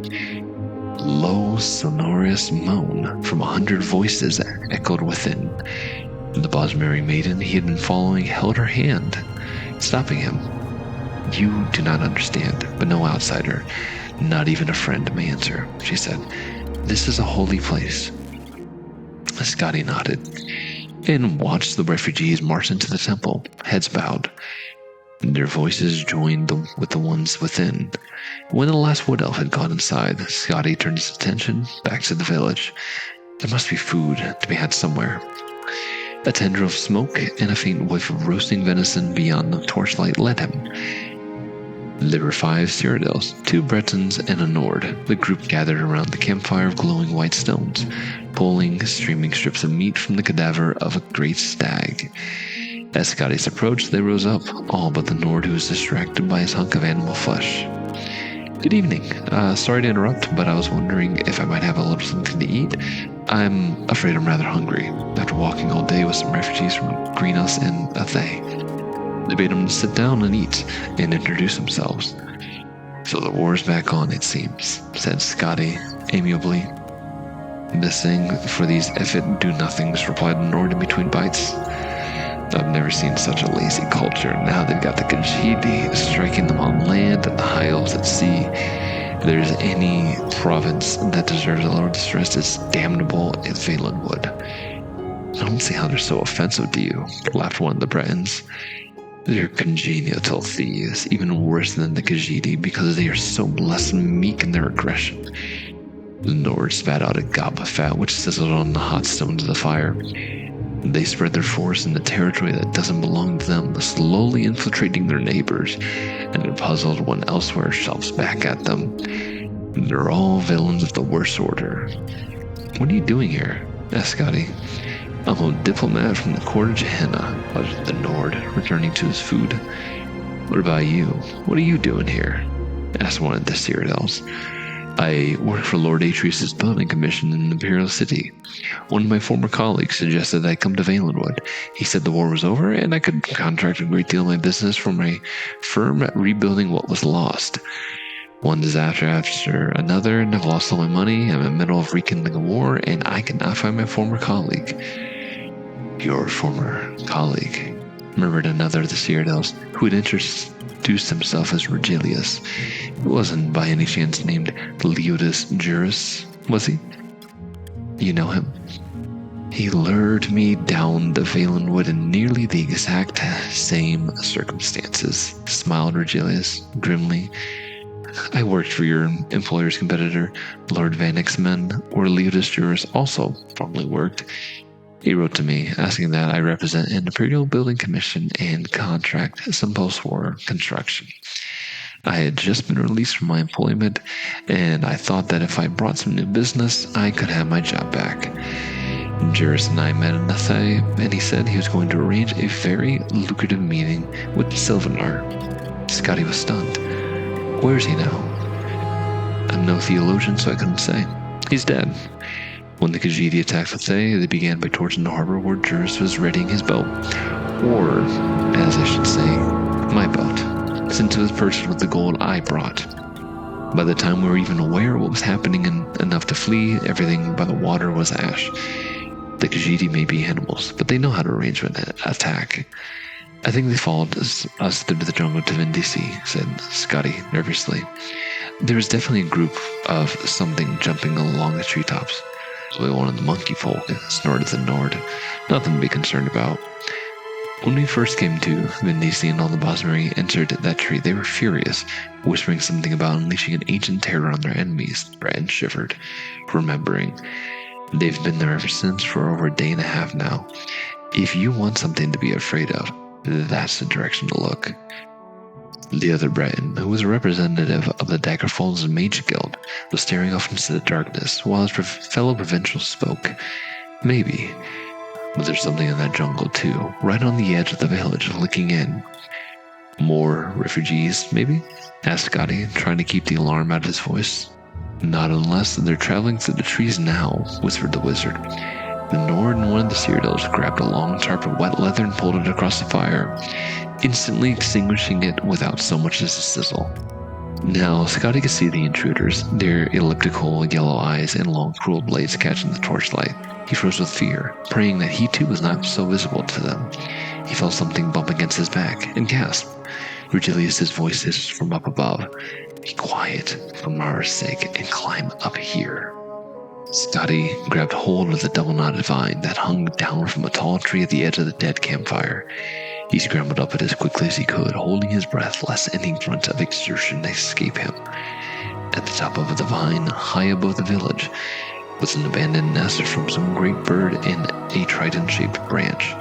S1: Low, sonorous moan from 100 voices echoed within. The Bosmeri maiden he had been following held her hand, stopping him. You do not understand, but no outsider, not even a friend, may answer, she said. This is a holy place. Scotty nodded and watched the refugees march into the temple, heads bowed. Their voices joined with the ones within. When the last wood elf had gone inside, Scotty turned his attention back to the village. There must be food to be had somewhere. A tendril of smoke and a faint whiff of roasting venison beyond the torchlight led him. There were 5 Cyrodiils, 2 Bretons, and a Nord. The group gathered around the campfire of glowing white stones, pulling streaming strips of meat from the cadaver of a great stag. As Scotty's approached, they rose up, all but the Nord, who was distracted by his hunk of animal flesh. Good evening. Sorry to interrupt, but I was wondering if I might have a little something to eat. I'm afraid I'm rather hungry, after walking all day with some refugees from Grinos and Athay. They bade him to sit down and eat, and introduce themselves. So the war's back on, it seems, said Scotty amiably. This thing for these effete do-nothings, replied the Nord in between bites. I've never seen such a lazy culture. Now they've got the Khajiit striking them on land and the high elves at sea. If there's any province that deserves a little distress, it's damnable in Valenwood. I don't see how they're so offensive to you, laughed one of the Bretons. They're congenital thieves, even worse than the Khajiit, because they are so less meek in their aggression. The Nord spat out a gob of fat which sizzled on the hot stones of the fire. They spread their force in the territory that doesn't belong to them, slowly infiltrating their neighbors, and their puzzled one elsewhere shouts back at them. They're all villains of the worst order. What are you doing here? Asked Scotty. I'm a diplomat from the court of Gehenna, muttered the Nord, returning to his food. What about you? What are you doing here? Asked one of the Cyrodiils. I work for Lord Atreus' building commission in the Imperial City. One of my former colleagues suggested I come to Valenwood. He said the war was over and I could contract a great deal of my business for my firm at rebuilding what was lost. One disaster after another, and I've lost all my money. I'm in the middle of rekindling a war, and I cannot find my former colleague. Your former colleague, murmured another of the Cyrodiils, who had introduced himself as Regilius. He wasn't by any chance named Leotus Juris, was he? You know him? He lured me down the Valenwood in nearly the exact same circumstances, smiled Regilius grimly. I worked for your employer's competitor, Lord Vannick's men, where Leotus Juris also formerly worked. He wrote to me asking that I represent an Imperial Building Commission and contract some post-war construction. I had just been released from my employment, and I thought that if I brought some new business, I could have my job back. Juris and I met in Nathay, and he said he was going to arrange a very lucrative meeting with Sylvanar. Scotty was stunned. Where is he now? I'm no theologian, so I couldn't say. He's dead. When the Khajiit attacked Nathay, they began by torching the harbor where Juris was readying his boat. Or, as I should say, my boat, since it was purchased with the gold I brought. By the time we were even aware of what was happening and enough to flee, everything by the water was ash. The Khajiit may be animals, but they know how to arrange an attack. I think they followed us through the jungle to Vindisi, said Scotty nervously. There was definitely a group of something jumping along the treetops. Probably one of the monkey folk, snorted the Nord. Nothing to be concerned about. When we first came to Vindisi and all the Bosmeri entered that tree, they were furious, whispering something about unleashing an ancient terror on their enemies. Bran shivered, remembering. They've been there ever since for over a day and a half now. If you want something to be afraid of, that's the direction to look. The other Breton, who was a representative of the Daggerfall's Mage Guild, was staring off into the darkness while his fellow provincial spoke. Maybe. But there's something in that jungle too, right on the edge of the village, looking in. More refugees, maybe? Asked Scotty, trying to keep the alarm out of his voice. Not unless they're traveling through the trees now, whispered the wizard. The Nord and one of the Cyrodiils grabbed a long tarp of wet leather and pulled it across the fire, instantly extinguishing it without so much as a sizzle. Now, Scotty could see the intruders, their elliptical yellow eyes and long cruel blades catching the torchlight. He froze with fear, praying that he too was not so visible to them. He felt something bump against his back and gasped. Regilius' voice hissed from up above. Be quiet, for Mara's sake, and climb up here. Scotty grabbed hold of the double-knotted vine that hung down from a tall tree at the edge of the dead campfire. He scrambled up it as quickly as he could, holding his breath lest any grunt of exertion escape him. At the top of the vine, high above the village, was an abandoned nest from some great bird in a trident-shaped branch.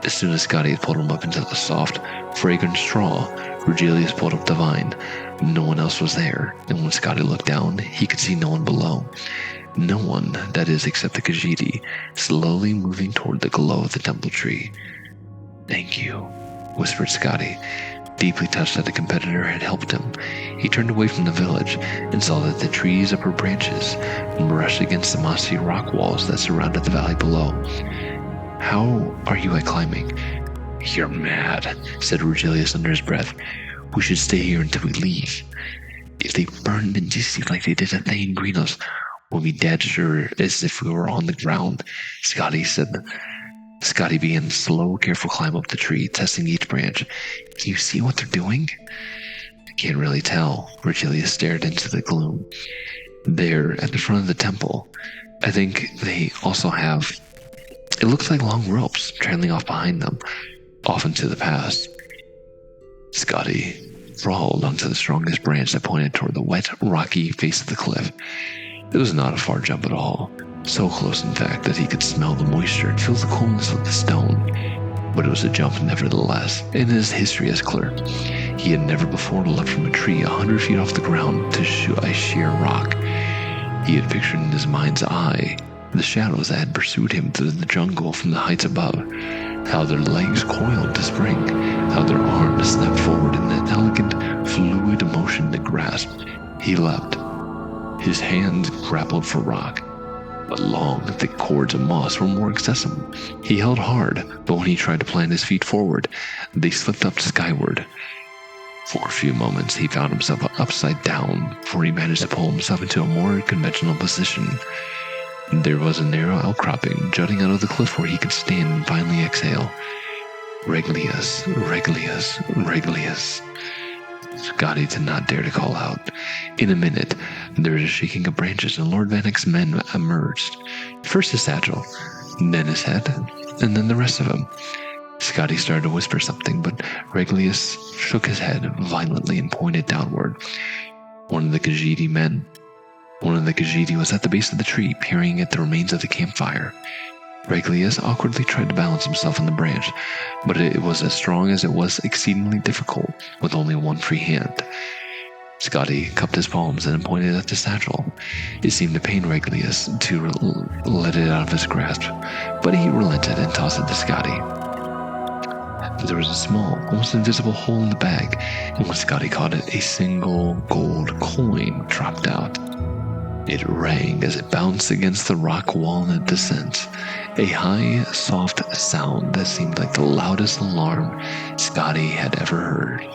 S1: As soon as Scotty had pulled him up into the soft, fragrant straw, Regilius pulled up the vine. No one else was there, and when Scotty looked down, he could see no one below. No one, that is, except the Khajiit, slowly moving toward the glow of the temple tree. Thank you, whispered Scotty, deeply touched that a competitor had helped him. He turned away from the village and saw that the tree's upper branches brushed against the mossy rock walls that surrounded the valley below. How are you at climbing? You're mad, said Regilius under his breath. We should stay here until we leave. If they burn Vindisi like they did at Thane Greenos, we'll be dead sure as if we were on the ground, Scotty said. Scotty began a slow, careful climb up the tree, testing each branch. Can you see what they're doing? I can't really tell. Regilius stared into the gloom. There, at the front of the temple, I think they also have... It looks like long ropes trailing off behind them, off into the past. Scotty crawled onto the strongest branch that pointed toward the wet, rocky face of the cliff. It was not a far jump at all. So close, in fact, that he could smell the moisture and feel the coolness of the stone. But it was a jump nevertheless, and his history as clerk. He had never before leapt from a tree 100 feet off the ground to a sheer rock. He had pictured in his mind's eye the shadows that had pursued him through the jungle from the heights above, how their legs coiled to spring, how their arms snapped forward in an elegant, fluid motion to grasp. He leapt. His hands grappled for rock, but long, thick cords of moss were more accessible. He held hard, but when he tried to plant his feet forward, they slipped up skyward. For a few moments, he found himself upside down before he managed to pull himself into a more conventional position. There was a narrow outcropping jutting out of the cliff where he could stand and finally exhale. Regulus, Regulus, Regulus. Scotty did not dare to call out. In a minute, there was a shaking of branches and Lord Vanek's men emerged. First his satchel, then his head, and then the rest of him. Scotty started to whisper something, but Regulus shook his head violently and pointed downward. One of the Khajiit was at the base of the tree, peering at the remains of the campfire. Regulus awkwardly tried to balance himself on the branch, but it was as strong as it was exceedingly difficult, with only one free hand. Scotty cupped his palms and pointed at the satchel. It seemed to pain Regulus to let it out of his grasp, but he relented and tossed it to Scotty. There was a small, almost invisible hole in the bag, and when Scotty caught it, a single gold coin dropped out. It rang as it bounced against the rock wall in a descent, a high, soft sound that seemed like the loudest alarm Scotty had ever heard.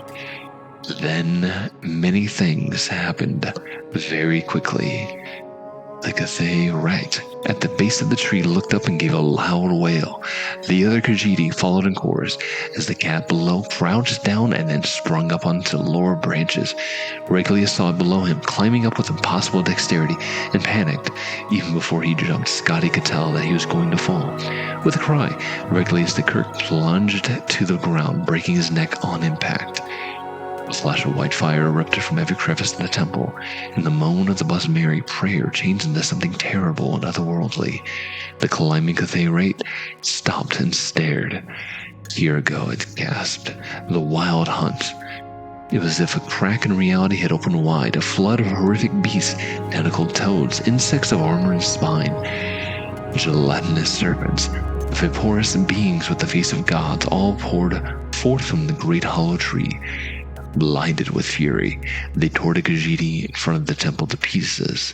S1: Then many things happened very quickly. The Cathay right at the base of the tree looked up and gave a loud wail. The other Khajiit followed in chorus as the cat below crouched down and then sprung up onto the lower branches. Regulus saw it below him, climbing up with impossible dexterity, and panicked. Even before he jumped, Scotty could tell that he was going to fall. With a cry, Regulus the Kirk plunged to the ground, breaking his neck on impact. A flash of white fire erupted from every crevice in the temple, and the moan of the Blessed Mary prayer changed into something terrible and otherworldly. The climbing Cathay rate stopped and stared. Here ago, it gasped. The wild hunt. It was as if a crack in reality had opened wide, a flood of horrific beasts, tentacled toads, insects of armor and spine, gelatinous serpents, vaporous beings with the face of gods, all poured forth from the great hollow tree. Blinded with fury, they tore the Khajiit in front of the temple to pieces.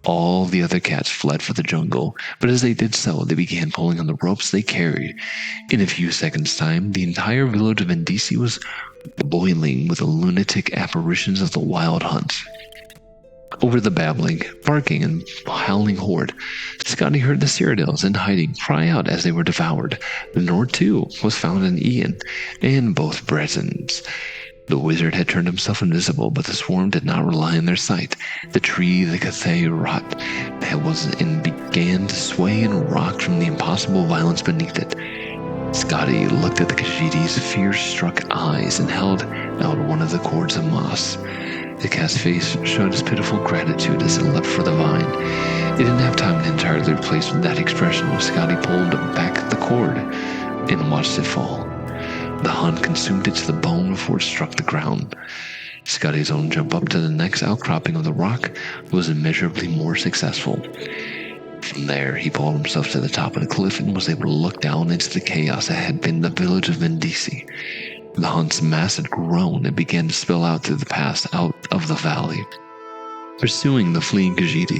S1: All the other cats fled for the jungle, but as they did so, they began pulling on the ropes they carried. In a few seconds' time, the entire village of Vendisi was boiling with the lunatic apparitions of the wild hunt. Over the babbling, barking, and howling horde, Scotty heard the Cyrodiils in hiding cry out as they were devoured. The Nord, too, was found in Ian, and both Bretons. The wizard had turned himself invisible, but the swarm did not rely on their sight. The tree the Cathay rot began to sway and rock from the impossible violence beneath it. Scotty looked at the Khajiit's fear-struck eyes and held out one of the cords of moss. The cat's face showed its pitiful gratitude as it leapt for the vine. It didn't have time to entirely replace that expression when Scotty pulled back the cord and watched it fall. The hunt consumed it to the bone before it struck the ground. Scotty's own jump up to the next outcropping of the rock was immeasurably more successful. From there, he pulled himself to the top of the cliff and was able to look down into the chaos that had been the village of Vendisi. The hunt's mass had grown and began to spill out through the pass out of the valley, pursuing the fleeing Khajiit.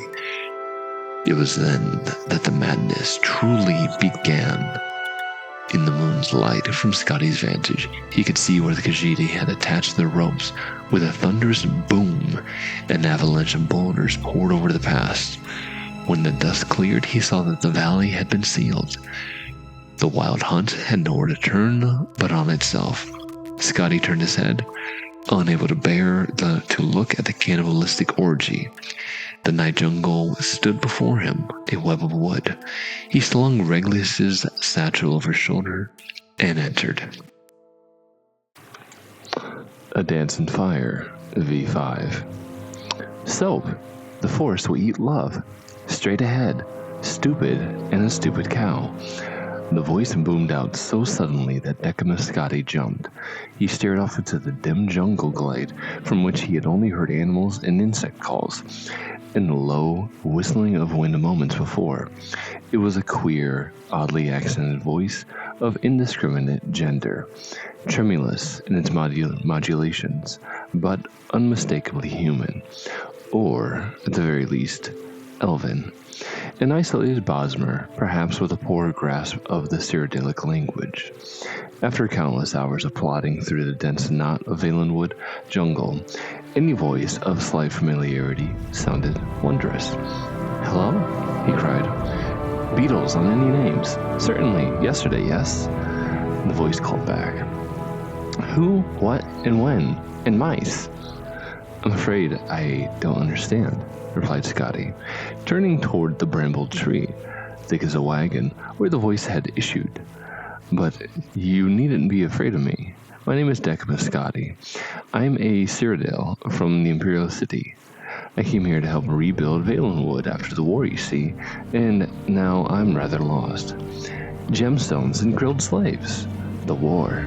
S1: It was then that the madness truly began. In the moon's light from Scotty's vantage, he could see where the Khajiit had attached their ropes. With a thunderous boom, an avalanche of boulders poured over the pass. When the dust cleared, he saw that the valley had been sealed. The wild hunt had nowhere to turn but on itself. Scotty turned his head, unable to bear to look at the cannibalistic orgy. The night jungle stood before him, a web of wood. He slung Regulus's satchel over his shoulder and entered. A Dance in Fire, V5. Soap, the forest will eat love. Straight ahead, stupid and a stupid cow. The voice boomed out so suddenly that Decimus Scotty jumped. He stared off into the dim jungle glade, from which he had only heard animals and insect calls, and the low whistling of wind moments before. It was a queer, oddly accented voice of indiscriminate gender, tremulous in its modulations, but unmistakably human. or, at the very least, Elven. An isolated Bosmer, perhaps with a poor grasp of the Cyrodiilic language. After countless hours of plodding through the dense knot of Valenwood jungle, any voice of slight familiarity sounded wondrous. "Hello?" he cried. "Beetles on any names? Certainly, yesterday, yes?" The voice called back. "Who, what, and when? And mice?" "I'm afraid I don't understand," replied Scotty, turning toward the brambled tree, thick as a wagon, where the voice had issued. "But you needn't be afraid of me. My name is Decimus Scotty. I'm a Cyrodiil from the Imperial City. I came here to help rebuild Valenwood after the war, you see, and now I'm rather lost. Gemstones and grilled slaves. The war,"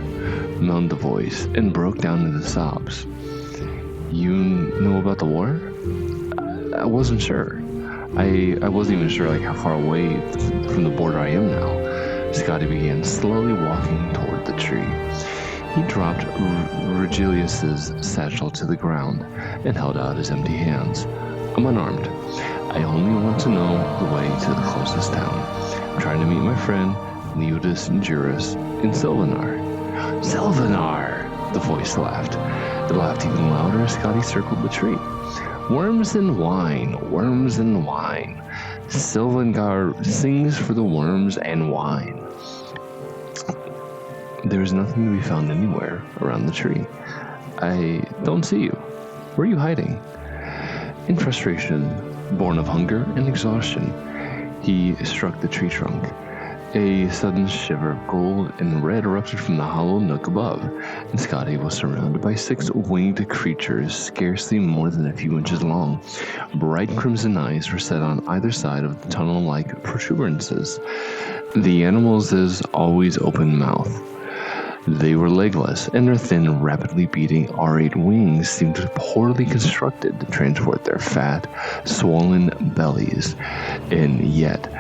S1: moaned the voice, and broke down into sobs. "You know about the war?" I wasn't sure. I wasn't even sure how far away from the border I am now." Scotty began slowly walking toward the tree. He dropped Regilius's satchel to the ground and held out his empty hands. "I'm unarmed. I only want to know the way to the closest town. I'm trying to meet my friend Leodis Juris in Sylvanar." "Sylvanar!" The voice laughed. It laughed even louder as Scotty circled the tree. "Worms and wine, worms and wine. Sylvanar sings for the worms and wine." "There is nothing to be found anywhere around the tree. I don't see you. Where are you hiding?" In frustration, born of hunger and exhaustion, he struck the tree trunk. A sudden shiver of gold and red erupted from the hollow nook above, and Scotty was surrounded by 6 winged creatures scarcely more than a few inches long. Bright crimson eyes were set on either side of the tunnel-like protuberances. The animals' always open mouth. They were legless, and their thin, rapidly beating R8 wings seemed poorly constructed to transport their fat, swollen bellies, and yet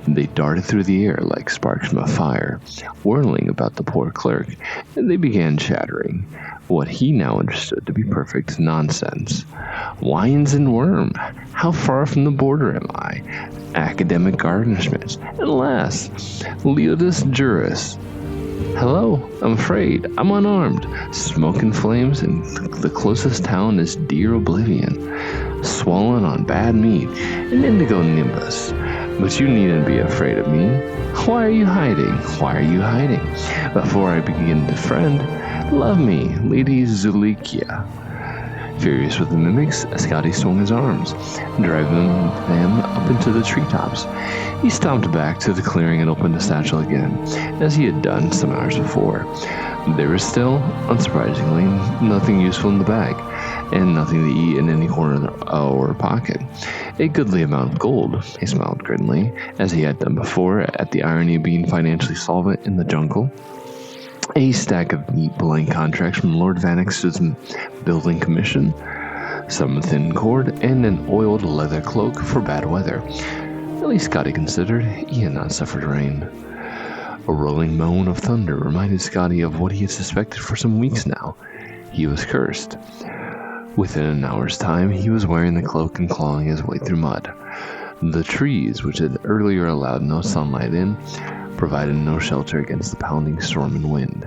S1: they darted through the air like sparks from a fire, whirling about the poor clerk, and they began chattering what he now understood to be perfect nonsense. "Wines and worm, how far from the border am I? Academic garnishments, and alas, Leodis Juris. Hello, I'm afraid. I'm unarmed. Smoke and flames, and the closest town is dear Oblivion. Swollen on bad meat, an indigo nimbus. But you needn't be afraid of me. Why are you hiding? Why are you hiding? Before I begin to friend, love me, Lady Zulikia." Furious with the mimics, Scotty swung his arms, driving them up into the treetops. He stomped back to the clearing and opened the satchel again, as he had done some hours before. There was still, unsurprisingly, nothing useful in the bag, and nothing to eat in any corner or pocket. A goodly amount of gold, he smiled grimly, as he had done before, at the irony of being financially solvent in the jungle. A stack of neat blank contracts from Lord Vanix's building commission, some thin cord, and an oiled leather cloak for bad weather. At least Scotty considered he had not suffered rain. A rolling moan of thunder reminded Scotty of what he had suspected for some weeks now. He was cursed. Within an hour's time, he was wearing the cloak and clawing his way through mud. The trees, which had earlier allowed no sunlight in, provided no shelter against the pounding storm and wind.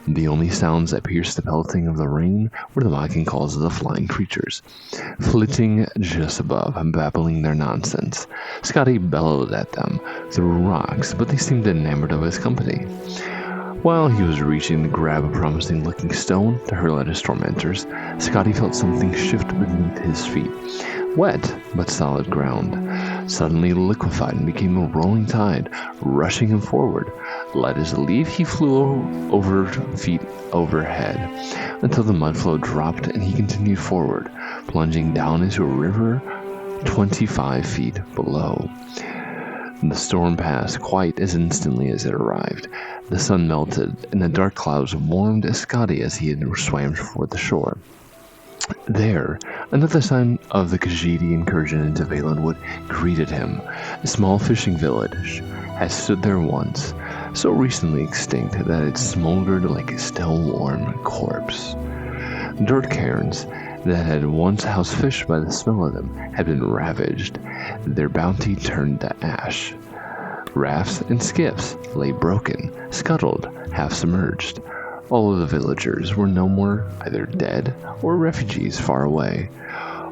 S1: The only sounds that pierced the pelting of the rain were the mocking calls of the flying creatures, flitting just above and babbling their nonsense. Scotty bellowed at them through rocks, but they seemed enamored of his company. While he was reaching to grab a promising-looking stone to hurl at his tormentors, Scotty felt something shift beneath his feet. Wet, but solid ground. Suddenly liquefied and became a rolling tide, rushing him forward. Light as a leaf, he flew over feet overhead, until the mud flow dropped and he continued forward, plunging down into a river 25 feet below. The storm passed quite as instantly as it arrived. The sun melted, and the dark clouds warmed Scotty as he had swam toward the shore. There, another sign of the Khajiit incursion into Valenwood greeted him. A small fishing village had stood there once, so recently extinct that it smoldered like a still warm corpse. Dirt cairns that had once housed fish by the smell of them had been ravaged, their bounty turned to ash. Rafts and skiffs lay broken, scuttled, half submerged. All of the villagers were no more either dead or refugees far away.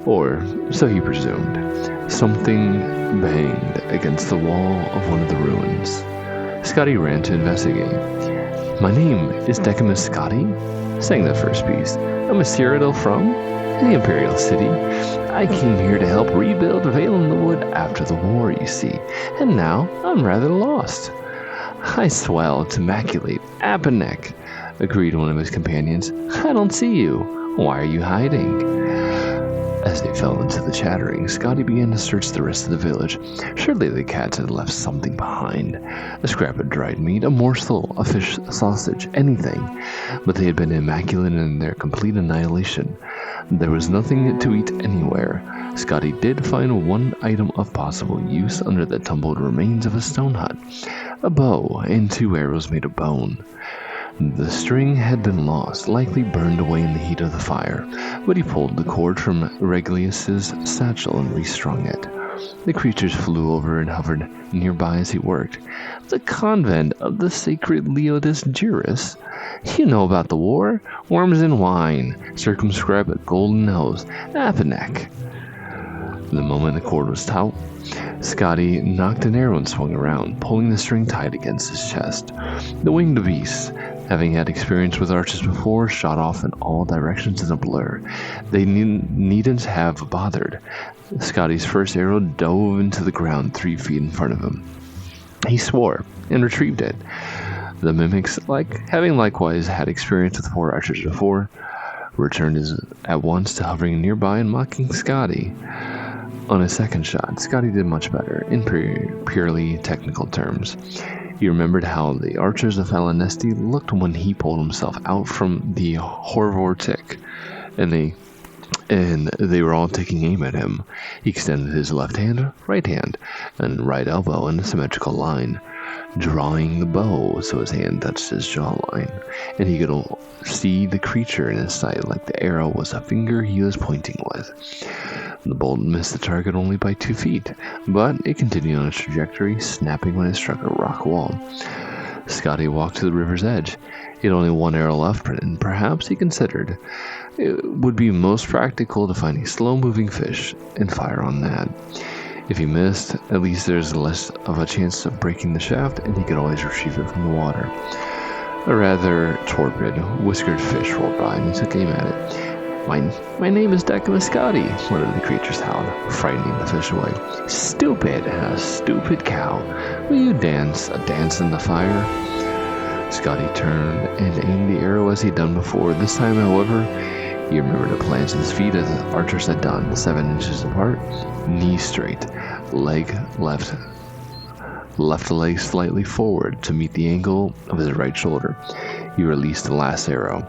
S1: Or, so he presumed. Something banged against the wall of one of the ruins. Scotty ran to investigate. "My name is Decimus Scotty," sang the first beast. "I'm a Cyrodiil from the Imperial City. I came here to help rebuild Vale in the Wood after the war, you see, and now I'm rather lost." "I swell to maculate Apanek," agreed one of his companions. "I don't see you. Why are you hiding?" As they fell into the chattering, Scotty began to search the rest of the village. Surely the cats had left something behind. A scrap of dried meat, a morsel of fish, sausage, anything. But they had been immaculate in their complete annihilation. There was nothing to eat anywhere. Scotty did find one item of possible use under the tumbled remains of a stone hut. A bow and 2 arrows made of bone. The string had been lost, likely burned away in the heat of the fire, but he pulled the cord from Regulus's satchel and restrung it. The creatures flew over and hovered nearby as he worked. "The convent of the sacred Leotis Juris? You know about the war? Worms and wine, circumscribe a golden nose, Apanek." The moment the cord was taut, Scotty knocked an arrow and swung around, pulling the string tight against his chest. The winged beasts, having had experience with archers before, shot off in all directions in a blur. They needn't have bothered. Scotty's first arrow dove into the ground 3 feet in front of him. He swore and retrieved it. The mimics, having likewise had experience with 4 archers before, returned at once to hovering nearby and mocking Scotty. On his second shot, Scotty did much better, in purely technical terms. He remembered how the archers of Falanesti looked when he pulled himself out from the Horvortic, and they were all taking aim at him. He extended his left hand, and right elbow in a symmetrical line, drawing the bow so his hand touched his jawline, and he could see the creature in his sight like the arrow was a finger he was pointing with. The bolt missed the target only by 2 feet, but it continued on its trajectory, snapping when it struck a rock wall. Scotty walked to the river's edge. He had only 1 arrow left, and perhaps he considered it would be most practical to find a slow-moving fish and fire on that. If he missed, at least there's less of a chance of breaking the shaft, and he could always retrieve it from the water. A rather torpid, whiskered fish rolled by, and he took aim at it. My name is Decimus Scotty," one of the creatures howled, frightening the fish away. "Stupid, a stupid cow. Will you dance a dance in the fire?" Scotty turned and aimed the arrow as he'd done before. This time, however, he remembered to plant his feet as the archers had done, 7 inches apart, knee straight, left leg slightly forward to meet the angle of his right shoulder. He released the last arrow.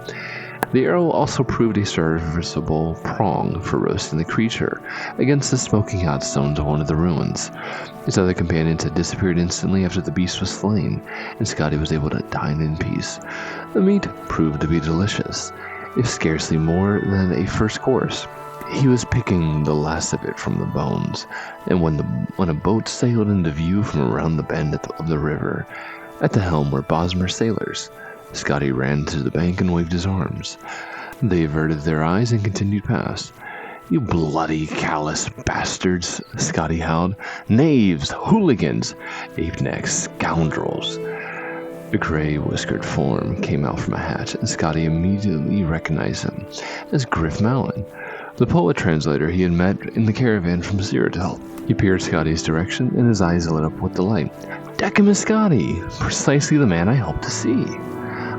S1: The arrow also proved a serviceable prong for roasting the creature against the smoking hot stones of one of the ruins. His other companions had disappeared instantly after the beast was slain, and Scotty was able to dine in peace. The meat proved to be delicious, if scarcely more than a first course. He was picking the last of it from the bones, and when a boat sailed into view from around the bend of the river, at the helm were Bosmer sailors. Scotty ran to the bank and waved his arms. They averted their eyes and continued past. "You bloody, callous bastards," Scotty howled. "Knaves, hooligans, ape-necks, scoundrels." A gray, whiskered form came out from a hatch, and Scotty immediately recognized him as Griff Mallon, the poet translator he had met in the caravan from Cyrodiil. He peered Scotty's direction, and his eyes lit up with delight. "Decimus Scotty, precisely the man I hoped to see.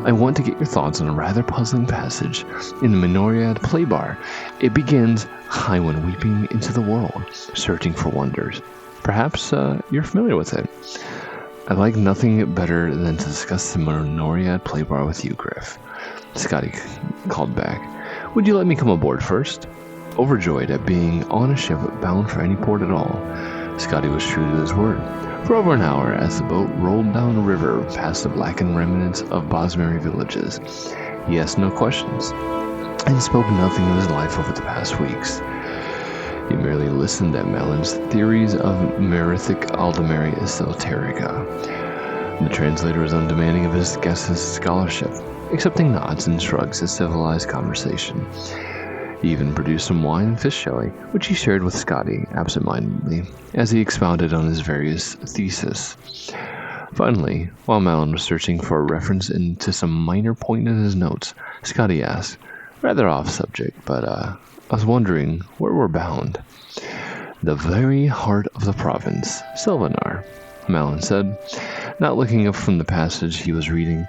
S1: I want to get your thoughts on a rather puzzling passage in the Morrowind playbar. It begins, I went weeping into the world, searching for wonders. Perhaps you're familiar with it." "I'd like nothing better than to discuss the Morrowind playbar with you, Griff," Scotty called back. "Would you let me come aboard first?" Overjoyed at being on a ship bound for any port at all, Scotty was true to his word. For over an hour, as the boat rolled down the river past the blackened remnants of Bosmeri villages, he asked no questions. and spoke nothing of his life over the past weeks. He merely listened at Melon's theories of merithic Aldemari esoterica. The translator was undemanding of his guest's scholarship, accepting nods and shrugs as civilized conversation. He even produced some wine and fish jelly, which he shared with Scotty absent-mindedly, as he expounded on his various theses. Finally, while Malin was searching for a reference into some minor point in his notes, Scotty asked, rather off subject, but I was wondering where we're bound. The very heart of the province, Sylvanar, Malin said, not looking up from the passage he was reading.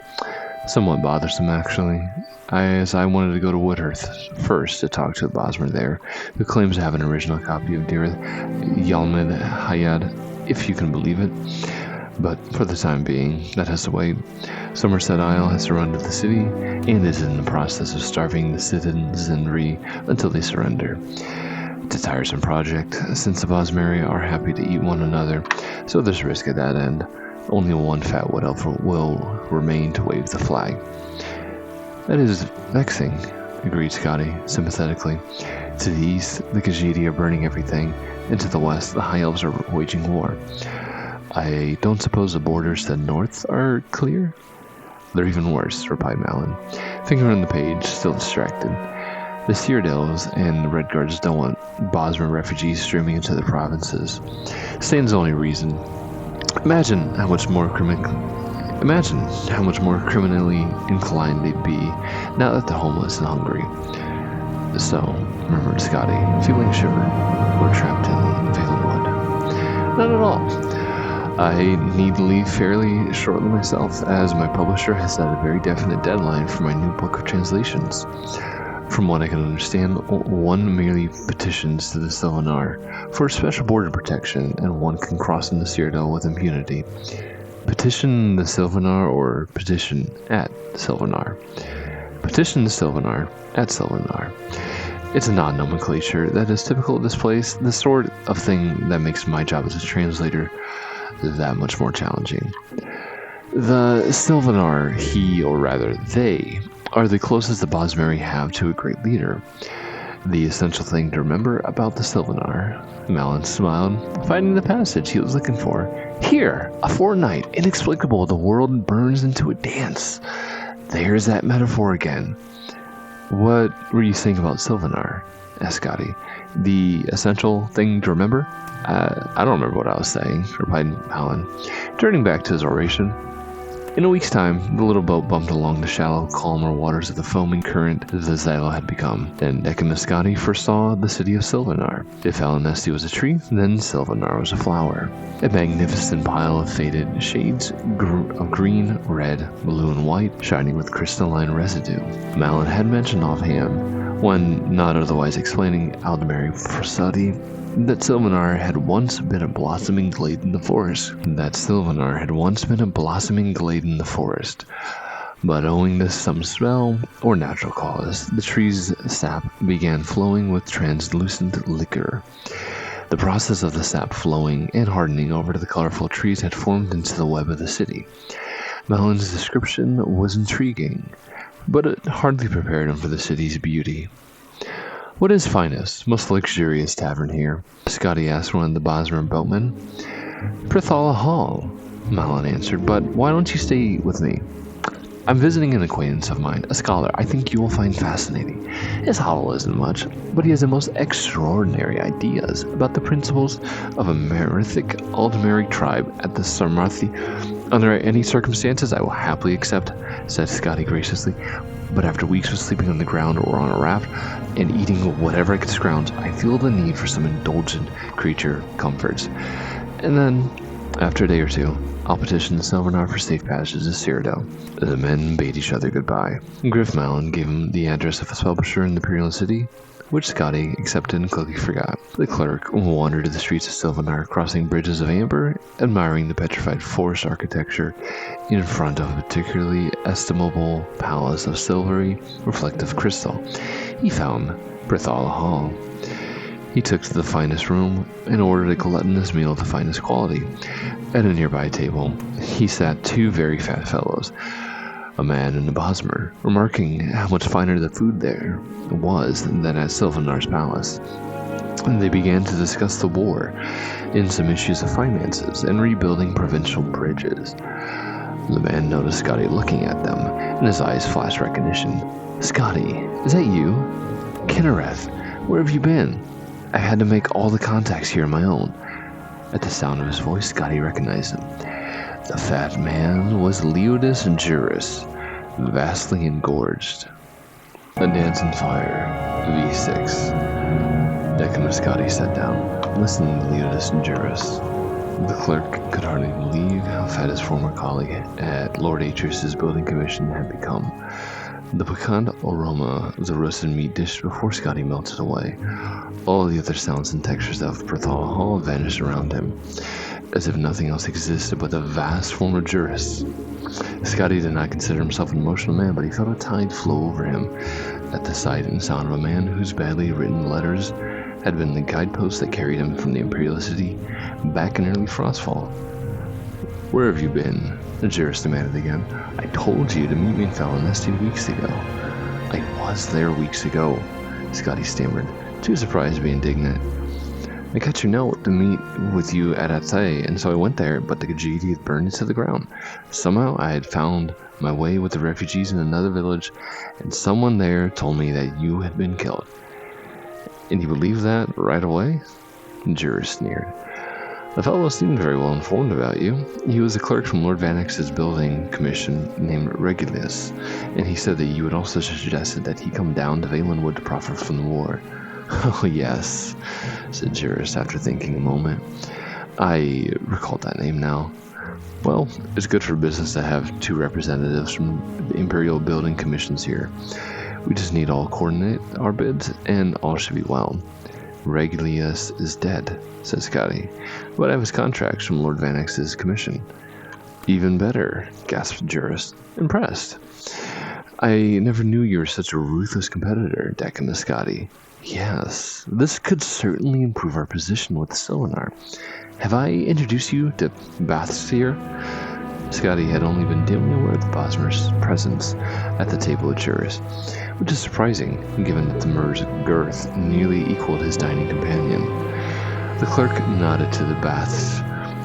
S1: Somewhat bothersome, actually, as I wanted to go to Woodhearth first to talk to the Bosmer there, who claims to have an original copy of Dear Yalmed Hayad, if you can believe it. But for the time being, that has to wait. Somerset Isle has surrendered the city, and is in the process of starving the citizenry until they surrender. It's a tiresome project, since the Bosmeri are happy to eat one another, so there's risk at that end. Only one fat wood elf will remain to wave the flag. That is vexing, agreed Scotty, sympathetically. To the east, the Khajiit are burning everything, and to the west, the High Elves are waging war. I don't suppose the borders to the north are clear? They're even worse, replied Malin, finger on the page, still distracted. The Cyrodiils and the Redguards don't want Bosmer refugees streaming into the provinces. Stands the only reason. Imagine how much more criminally inclined they'd be now that the homeless and hungry. So, murmured Scotty, feeling a shiver. We're trapped in Valenwood. Not at all. I need to leave fairly shortly myself, as my publisher has set a very definite deadline for my new book of translations. From what I can understand, one merely petitions to the Sylvanar for special border protection, and one can cross in the Cyrodiil with impunity. Petition the Sylvanar or petition at Sylvanar? Petition the Sylvanar at Sylvanar. It's an odd nomenclature that is typical of this place, the sort of thing that makes my job as a translator that much more challenging. The Sylvanar, he, or rather they, are the closest the Bosmeri have to a great leader. The essential thing to remember about the Sylvanar, Malin smiled, finding the passage he was looking for. Here, a fortnight, inexplicable, the world burns into a dance. There's that metaphor again. What were you saying about Sylvanar? Asked Scotty. The essential thing to remember? I don't remember what I was saying, replied Malin, turning back to his oration. In a week's time, the little boat bumped along the shallow, calmer waters of the foaming current the Xylo had become. Then Echimascati first saw the city of Sylvanar. If Alanesti was a tree, then Sylvanar was a flower. A magnificent pile of faded shades of green, red, blue, and white, shining with crystalline residue. Malin had mentioned offhand, when not otherwise explaining Aldemari Forsadi, that Sylvanar had once been a blossoming glade in the forest. But owing to some spell or natural cause, the tree's sap began flowing with translucent liquor. The process of the sap flowing and hardening over to the colorful trees had formed into the web of the city. Malin's description was intriguing, but it hardly prepared him for the city's beauty. What is finest, most luxurious tavern here? Scotty asked one of the Bosmer boatmen. Prithala Hall, Malin answered, but why don't you stay with me? I'm visiting an acquaintance of mine, a scholar I think you will find fascinating. His hovel isn't much, but he has the most extraordinary ideas about the principles of a merithic Aldemari tribe at the Sarmathi. Under any circumstances, I will happily accept, said Scotty graciously. But after weeks of sleeping on the ground or on a raft, and eating whatever I could scrounge, I feel the need for some indulgent creature comforts. And then, after a day or two, I'll petition the Sylvanar for safe passage to Cyrodiil. The men bade each other goodbye. Griff Malin gave him the address of his publisher in the Imperial City, which Scotty accepted and quickly forgot. The clerk wandered to the streets of Sylvanar, crossing bridges of amber, admiring the petrified forest architecture in front of a particularly estimable palace of silvery, reflective crystal. He found Prithala Hall. He took to the finest room and ordered a gluttonous meal of the finest quality. At a nearby table, he sat two very fat fellows, a man in a bosmer, remarking how much finer the food there was than at Sylvanar's palace. And they began to discuss the war and some issues of finances and rebuilding provincial bridges. The man noticed Scotty looking at them, and his eyes flashed recognition. "Scotty, is that you? Kinnereth, where have you been? I had to make all the contacts here on my own." At the sound of his voice, Scotty recognized him. The fat man was Leodis Juris, vastly engorged. A dancing fire, V6. Declan and Scotty sat down, listening to Leodis Juris. The clerk could hardly believe how fat his former colleague at Lord Atrius's building commission had become. The piquant aroma of the roasted meat dish before Scotty melted away. All the other sounds and textures of Berthal Hall vanished around him, as if nothing else existed but the vast former Juris. Scotty did not consider himself an emotional man, but he felt a tide flow over him at the sight and sound of a man whose badly written letters had been the guidepost that carried him from the Imperial City back in early Frostfall. "Where have you been?" the Juris demanded again. "I told you to meet me in Falonesti weeks ago." "I was there weeks ago," Scotty stammered, too surprised to be indignant. "I got your note to meet with you at Athe, and so I went there, but the Khajiit had burned it to the ground. Somehow I had found my way with the refugees in another village, and someone there told me that you had been killed." "And you believed that right away?" Juris sneered. "The fellow seemed very well informed about you. He was a clerk from Lord Vanex's building commission named Regulus, and he said that you had also suggested that he come down to Valenwood to profit from the war." "Oh, yes," said Juris after thinking a moment. "I recall that name now. Well, it's good for business to have two representatives from the Imperial building commissions here. We just need all coordinate our bids, and all should be well." "Regulus is dead," said Scotty, "but I have his contracts from Lord Vanex's commission." "Even better," gasped Juris, impressed. "I never knew you were such a ruthless competitor," Declan to Scotty. "Yes, this could certainly improve our position with Sylvanar. Have I introduced you to Bathsphere?" Scotty had only been dimly aware of the Bosmer's presence at the table with Juris, which is surprising, given that the Mer's girth nearly equaled his dining companion. The clerk nodded to the Baths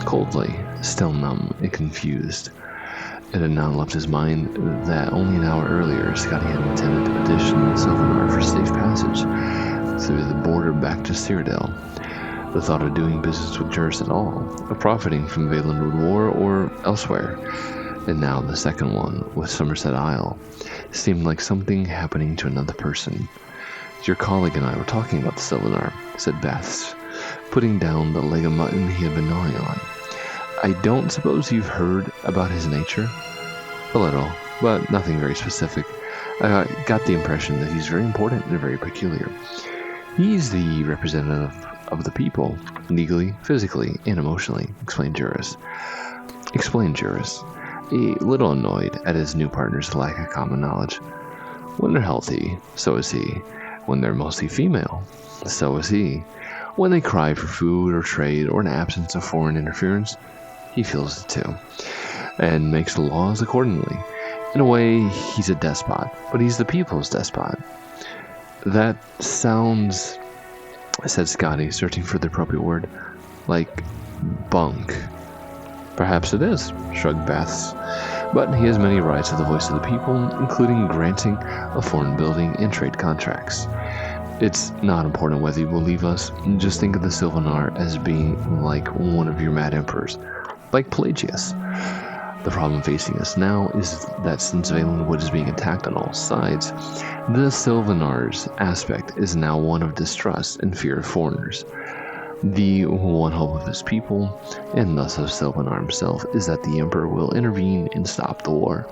S1: coldly, still numb and confused. It had not left his mind that only an hour earlier Scotty had intended to petition Sylvanar for safe passage through the border back to Cyrodiil. The thought of doing business with Juris at all, of profiting from Valenwood War or elsewhere, and now the second one with Somerset Isle, seemed like something happening to another person. "Your colleague and I were talking about the Sylvanar," said Baths, putting down the leg of mutton he had been gnawing on. "I don't suppose you've heard about his nature?" "A little, but nothing very specific. I got the impression that he's very important and very peculiar. He's the representative of the people, legally, physically, and emotionally," explained Juris. A little annoyed at his new partner's lack of common knowledge. "When they're healthy, so is he. When they're mostly female, so is he. When they cry for food or trade or an absence of foreign interference, he feels it too, and makes the laws accordingly. In a way, he's a despot, but he's the people's despot." "That sounds," said Scotty, searching for the appropriate word, "like bunk." "Perhaps it is," shrugged Baths, "but he has many rights as the voice of the people, including granting of foreign building and trade contracts. It's not important whether you believe us. Just think of the Sylvanar as being like one of your mad emperors, like Pelagius. The problem facing us now is that since Valenwood is being attacked on all sides, the Sylvanar's aspect is now one of distrust and fear of foreigners. The one hope of his people, and thus of Sylvanar himself, is that the Emperor will intervene and stop the war."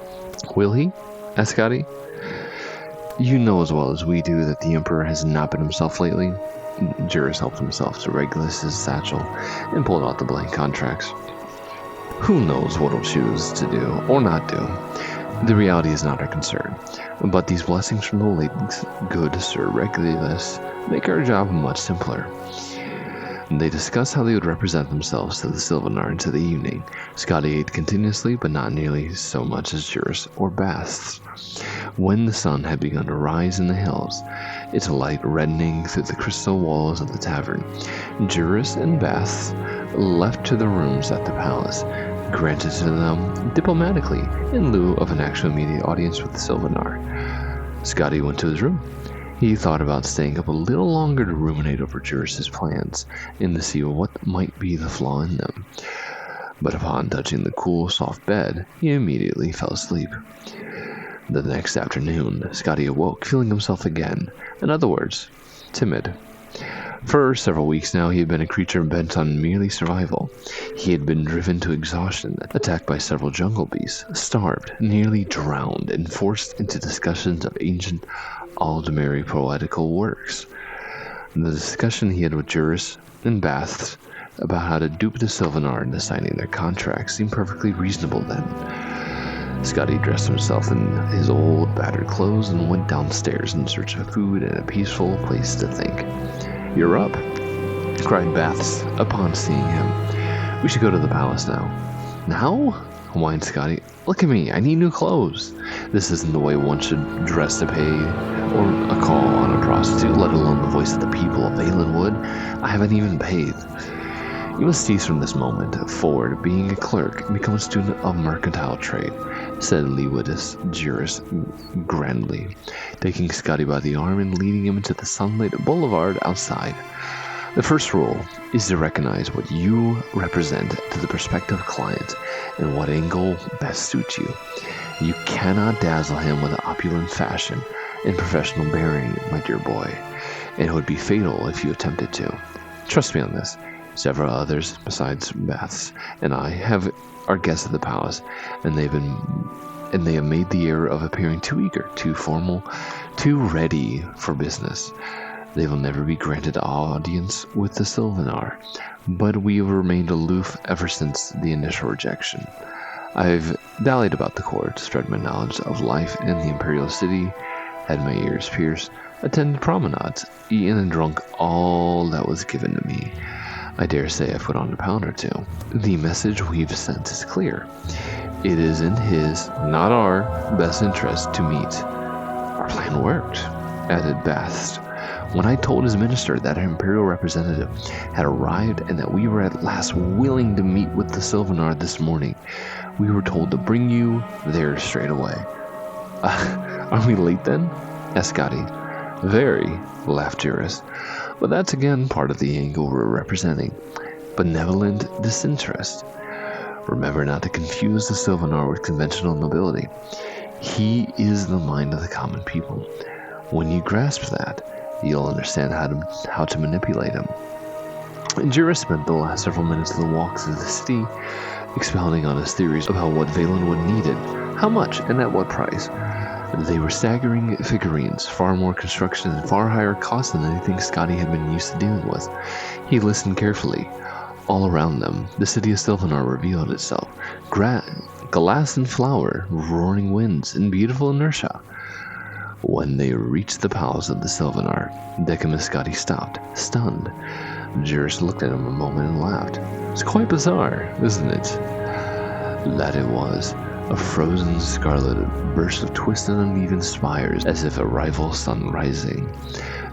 S1: "Will he?" asked Scotty. "You know as well as we do that the Emperor has not been himself lately." Juris helped himself to Regulus's satchel and pulled out the blank contracts. "Who knows what he'll choose to do or not do? The reality is not our concern, but these blessings from the late good Sir Regulus make our job much simpler. They discussed how they would represent themselves to the Sylvanar into the evening. Scotty ate continuously, but not nearly so much as Juris or Basts. When the sun had begun to rise in the hills, its light reddening through the crystal walls of the tavern, Juris and Basts left to the rooms at the palace, granted to them diplomatically in lieu of an actual immediate audience with the Sylvanar. Scotty went to his room. He thought about staying up a little longer to ruminate over Juris's plans and to see what might be the flaw in them. But upon touching the cool, soft bed, he immediately fell asleep. The next afternoon, Scotty awoke, feeling himself again. In other words, timid. For several weeks now, he had been a creature bent on merely survival. He had been driven to exhaustion, attacked by several jungle beasts, starved, nearly drowned, and forced into discussions of ancient Aldemary poetical works. The discussion he had with Juris and Basts about how to dupe the Sylvanar into signing their contracts seemed perfectly reasonable then. Scotty dressed himself in his old, battered clothes and went downstairs in search of food and a peaceful place to think. "You're up," cried Baths upon seeing him. "We should go to the palace now." "Now?" whined Scotty. "Look at me, I need new clothes. This isn't the way one should dress to pay or a call on a prostitute, let alone the voice of the people of Valenwood. I haven't even paid." "You must cease from this moment forward being a clerk and become a student of mercantile trade," said Leewidus Juris grandly, taking Scotty by the arm and leading him into the sunlit boulevard outside. "The first rule is to recognize what you represent to the prospective client and what angle best suits you. You cannot dazzle him with opulent fashion and professional bearing, my dear boy, and it would be fatal if you attempted to. Trust me on this. Several others, besides Baths and I, are guests at the palace, and they have made the error of appearing too eager, too formal, too ready for business. They will never be granted audience with the Sylvanar, but we have remained aloof ever since the initial rejection. I've dallied about the court, spread my knowledge of life in the imperial city, had my ears pierced, attended promenades, eaten and drunk all that was given to me. I dare say I've put on a pound or two. The message we've sent is clear. It is in his, not our, best interest to meet." "Our plan worked," added Bast. "When I told his minister that our imperial representative had arrived and that we were at last willing to meet with the Sylvanar this morning, we were told to bring you there straight away." "Are we late then?" asked Scotty. "Very," laughed Juris. "But that's again part of the angle we're representing. Benevolent disinterest. Remember not to confuse the Sylvanar with conventional nobility. He is the mind of the common people. When you grasp that, you'll understand how to manipulate him." And Juris spent the last several minutes of the walk through the city expounding on his theories about what Valenwood needed, how much, and at what price. They were staggering figurines, far more construction and far higher cost than anything Scotty had been used to dealing with. He listened carefully. All around them, the city of Sylvanar revealed itself. Glass and flower, roaring winds, and beautiful inertia. When they reached the palace of the Sylvanar, Decimus Scotty stopped, stunned. Juris looked at him a moment and laughed. "It's quite bizarre, isn't it?" That it was. A frozen scarlet burst of twisted uneven spires, as if a rival sun rising.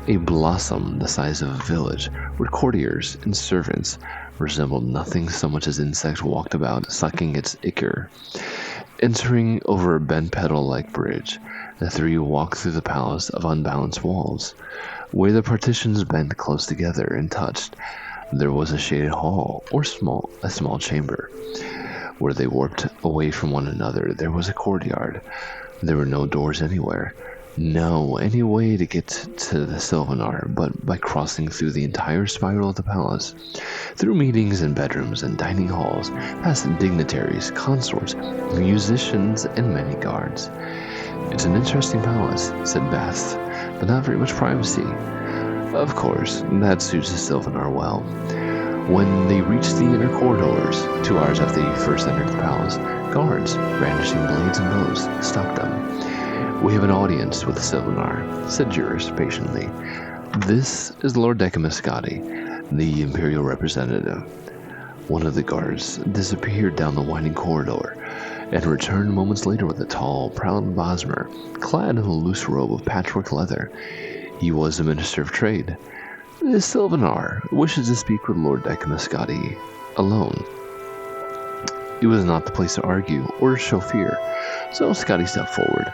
S1: A blossom the size of a village, where courtiers and servants resembled nothing so much as insects walked about, sucking its ichor. Entering over a bent petal-like bridge, the three walked through the palace of unbalanced walls. Where the partitions bent close together and touched, there was a shaded hall, or a small chamber. Where they warped away from one another, there was a courtyard. There were no doors anywhere. No any way to get to the Sylvanar but by crossing through the entire spiral of the palace, through meetings and bedrooms and dining halls, past dignitaries, consorts, musicians, and many guards. "It's an interesting palace," said Bath, "but not very much privacy." Of course, that suits the Sylvanar well. When they reached the inner corridors, 2 hours after they first entered the palace, guards, brandishing blades and bows, stopped them. "We have an audience with the Sylvanar," said Juris patiently. "This is Lord Decimus Scotty, the Imperial representative. One of the guards disappeared down the winding corridor and returned moments later with a tall, proud Bosmer, clad in a loose robe of patchwork leather. He was the Minister of Trade. Sylvanar wishes to speak with Lord Decamascati alone. It was not the place to argue or show fear, so Scotty stepped forward,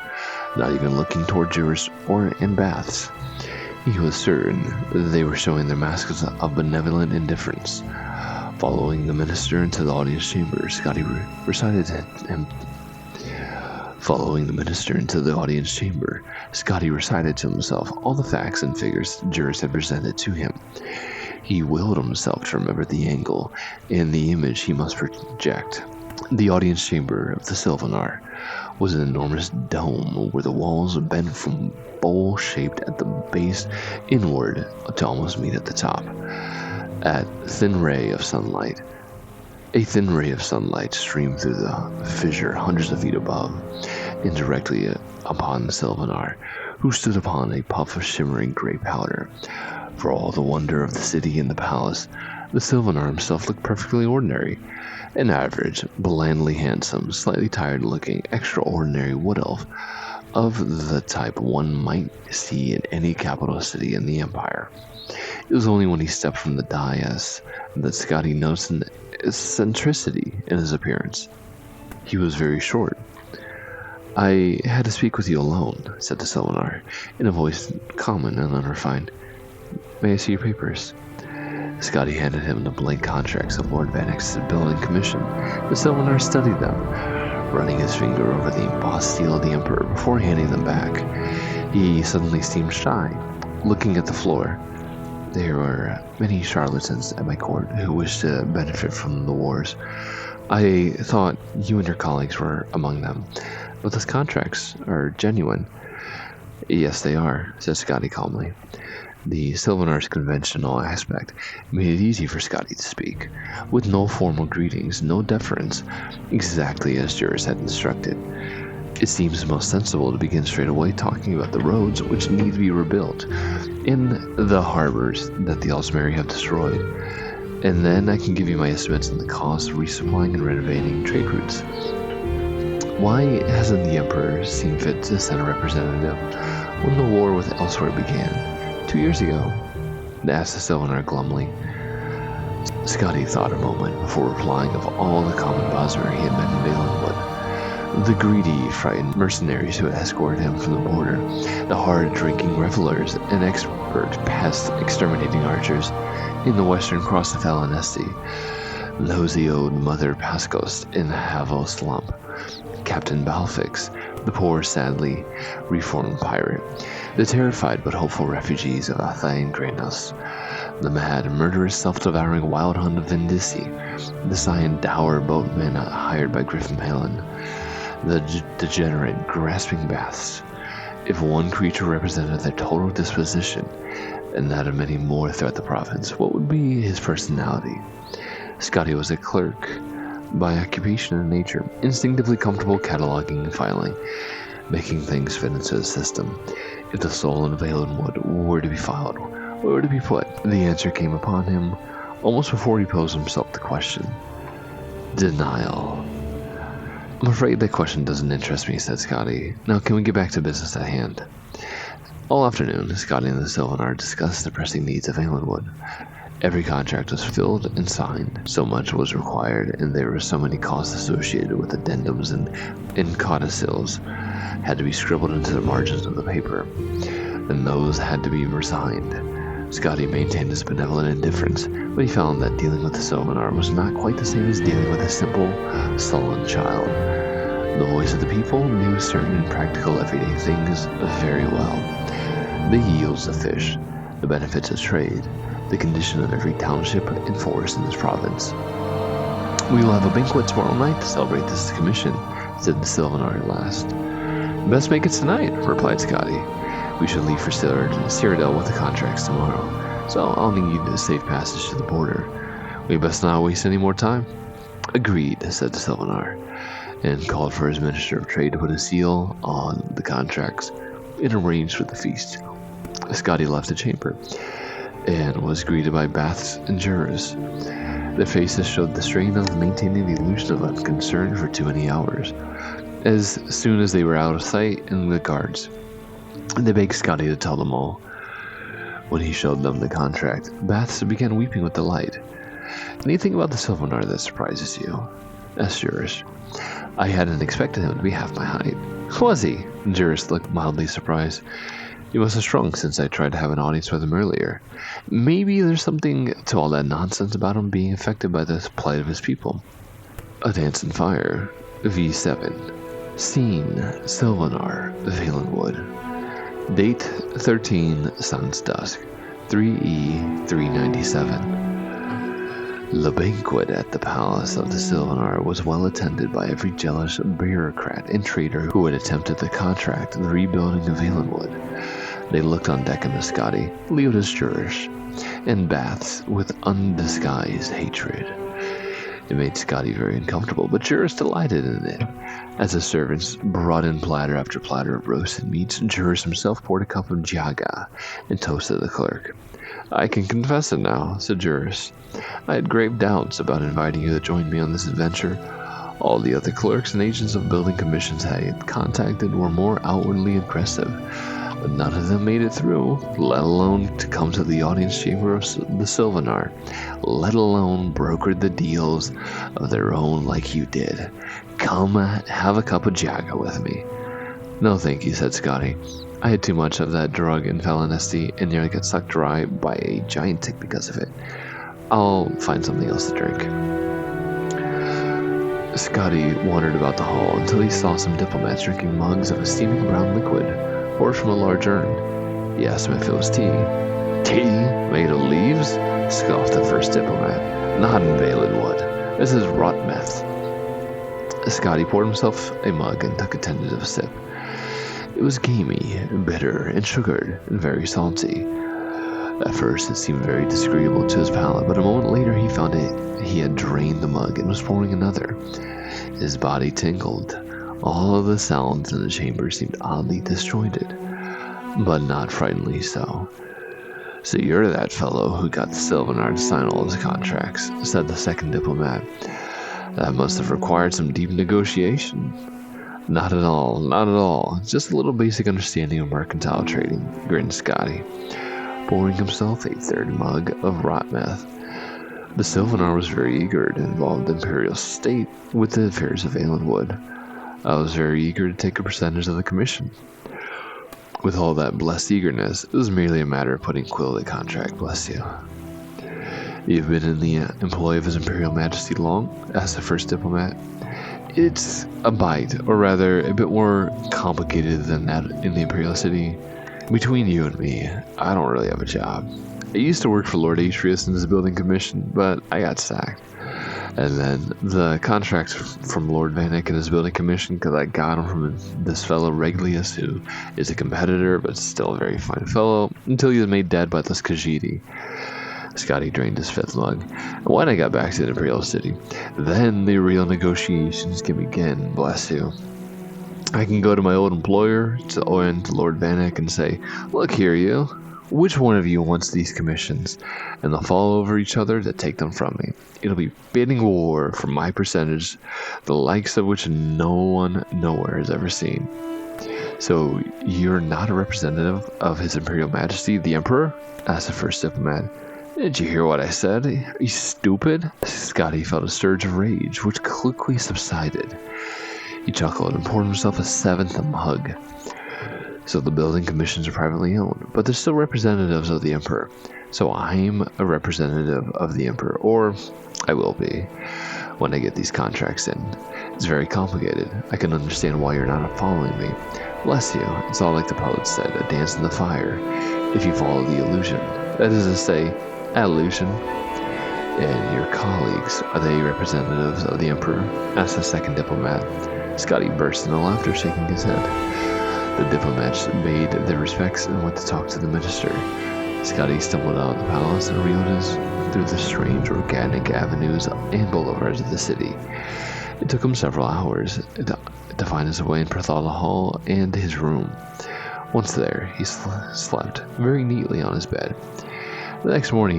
S1: not even looking toward jurors or in baths. He was certain they were showing their masks of benevolent indifference. Following the minister into the audience chamber, Scotty recited to himself all the facts and figures jurors had presented to him. He willed himself to remember the angle and the image he must project. The audience chamber of the Sylvanar was an enormous dome where the walls bent from bowl-shaped at the base inward to almost meet at the top. A thin ray of sunlight streamed through the fissure hundreds of feet above, and directly upon the Sylvanar, who stood upon a puff of shimmering gray powder. For all the wonder of the city and the palace, the Sylvanar himself looked perfectly ordinary. An average, blandly handsome, slightly tired-looking, extraordinary wood elf of the type one might see in any capital city in the Empire. It was only when he stepped from the dais that Scotty noticed an eccentricity in his appearance. He was very short. "I had to speak with you alone," said the Sylvanar, in a voice common and unrefined. "May I see your papers?" Scotty handed him the blank contracts of Lord Van X's building commission. The Sylvanar studied them, running his finger over the embossed seal of the Emperor before handing them back. He suddenly seemed shy, looking at the floor. "There are many charlatans at my court who wish to benefit from the wars. I thought you and your colleagues were among them, but those contracts are genuine." "Yes, they are," said Scotty calmly. The Sylvanar's conventional aspect made it easy for Scotty to speak, with no formal greetings, no deference, exactly as jurors had instructed. It seems most sensible to begin straight away talking about the roads which need to be rebuilt, and the harbors that the Alsmeri have destroyed, and then I can give you my estimates on the cost of resupplying and renovating trade routes. Why hasn't the Emperor seen fit to send a representative when the war with Elsewhere began 2 years ago?" asked the Sylvanar glumly. Scotty thought a moment before replying of all the common Bosmer he had met in Valenwood. The greedy, frightened mercenaries who had escorted him from the border, the hard-drinking revelers, and expert pest-exterminating archers in the western cross of Valenesti, those he owed Mother Pascos in Havel Slump, Captain Balfix, the poor, sadly reformed pirate, the terrified but hopeful refugees of Athain Granos, the mad, murderous, self-devouring wild hunt of Vindisi, the scion dour boatman hired by Griffin Palin, the degenerate, grasping baths. If one creature represented their total disposition, and that of many more throughout the province, what would be his personality? Scotty was a clerk by occupation and nature, instinctively comfortable cataloging and filing, making things fit into the system. If the soul in Valenwood were to be filed, where would it be put? The answer came upon him almost before he posed himself the question. Denial. "I'm afraid that question doesn't interest me," said Scotty. "Now can we get back to business at hand?" All afternoon, Scotty and the Sylvanar discussed the pressing needs of Valenwood. Every contract was filled and signed. So much was required, and there were so many costs associated with addendums and codicils had to be scribbled into the margins of the paper, and those had to be resigned. Scotty maintained his benevolent indifference, but he found that dealing with the Sylvanar was not quite the same as dealing with a simple, sullen child. The voice of the people knew certain practical everyday things very well. The yields of fish, the benefits of trade, the condition of every township and forest in this province. "We will have a banquet tomorrow night to celebrate this commission," said the Sylvanar at last. "Best make it tonight," replied Scotty. "We should leave for Cyrodiil with the contracts tomorrow, so I'll need a safe passage to the border. We best not waste any more time." "Agreed," said the Sylvanar, and called for his Minister of Trade to put a seal on the contracts and arrange for the feast. Scotty left the chamber. and was greeted by baths and jurors. Their faces showed the strain of maintaining the illusion of unconcern for too many hours. As soon as they were out of sight and the guards, they begged Scotty to tell them all. When he showed them the contract, Baths began weeping with delight. "Anything about the Sylvanar that surprises you?" asked Juris. "I hadn't expected him to be half my height." "Was he?" Juris looked mildly surprised. "He must have shrunk since I tried to have an audience with him earlier. Maybe there's something to all that nonsense about him being affected by the plight of his people." A Dance in Fire, V7. Scene, Sylvanar, Valenwood. Date, 13 Sun's Dusk, 3E397. The banquet at the palace of the Sylvanar was well attended by every jealous bureaucrat and traitor who had attempted the contract of the rebuilding of Valenwood. They looked on Deccan as Scotty, Leoda's jurors, and Baths with undisguised hatred. It made Scotty very uncomfortable, but Juris delighted in it. As the servants brought in platter after platter of roasted meats, Juris himself poured a cup of jaga and toasted the clerk. "I can confess it now," said Juris. "I had grave doubts about inviting you to join me on this adventure. All the other clerks and agents of building commissions I had contacted were more outwardly impressive, but none of them made it through, let alone to come to the audience chamber of the Sylvanar, let alone brokered the deals of their own like you did. Come, have a cup of jaga with me." "No thank you," said Scotty. "I had too much of that drug in Falinesti and nearly got sucked dry by a giant tick because of it. I'll find something else to drink." Scotty wandered about the hall until he saw some diplomats drinking mugs of a steaming brown liquid, poured from a large urn. He asked him if it was tea. "Tea? Made of leaves?" scoffed the first diplomat. "Not in Valenwood. This is rot meth." Scotty poured himself a mug and took a tentative sip. It was gamey, bitter, and sugared, and very salty. At first it seemed very disagreeable to his palate, but a moment later he found he had drained the mug and was pouring another. His body tingled. All of the sounds in the chamber seemed oddly disjointed, but not frighteningly so. "So you're that fellow who got the Sylvanar to sign all his contracts," said the second diplomat. "That must have required some deep negotiation." Not at all. Just a little basic understanding of mercantile trading," grinned Scotty, pouring himself a third mug of rot meth. "The Sylvanar was very eager to involve the Imperial State with the affairs of Valenwood. I was very eager to take a percentage of the commission. With all that blessed eagerness, it was merely a matter of putting quill to the contract, bless you." "You've been in the employ of His Imperial Majesty long?" asked the first diplomat. "It's a bite, or rather, a bit more complicated than that in the Imperial City. Between you and me, I don't really have a job. I used to work for Lord Atreus in his building commission, but I got sacked. And then the contracts from Lord Vanek and his building commission, because I got them from this fellow Regulius, who is a competitor, but still a very fine fellow, until he was made dead by the Skajiti." Scotty drained his fifth mug. "And when I got back to the Imperial City, then the real negotiations can begin, bless you. I can go to my old employer, to Lord Vanek, and say, 'Look here, you. Which one of you wants these commissions?' And they'll fall over each other to take them from me. It'll be bidding war for my percentage, the likes of which no one nowhere has ever seen." "So you're not a representative of His Imperial Majesty, the Emperor?" asked the first diplomat. "Did you hear what I said? Are you stupid?" Scotty felt a surge of rage, which quickly subsided. He chuckled and poured himself a seventh mug. "So the building commissions are privately owned, but they're still representatives of the Emperor. So I'm a representative of the Emperor, or I will be, when I get these contracts in. It's very complicated. I can understand why you're not following me. Bless you, it's all like the poet said, a dance in the fire, if you follow the illusion. That is to say, illusion." "And your colleagues, are they representatives of the Emperor?" asked the second diplomat. Scotty burst into laughter, shaking his head. The diplomats made their respects and went to talk to the minister. Scotty stumbled out of the palace and reeled through the strange organic avenues and boulevards of the city. It took him several hours to find his way in Perthala Hall and his room. Once there, he slept very neatly on his bed. The next morning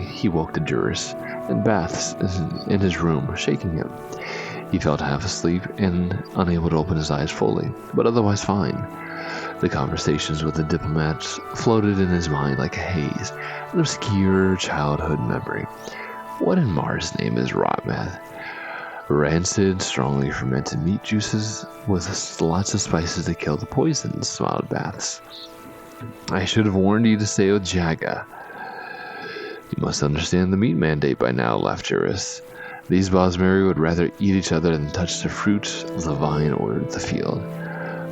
S1: he woke the jurist in baths in his room, shaking him. He felt half asleep and unable to open his eyes fully, but otherwise fine. The conversations with the diplomats floated in his mind like a haze, an obscure childhood memory. What in Mars' name is rot meth? Rancid, strongly fermented meat juices with lots of spices to kill the poisons, smiled Baths. I should have warned you to stay with Jaga. You must understand the meat mandate by now, laughed Juris. These Bosmeri would rather eat each other than touch the fruit of the vine or the field.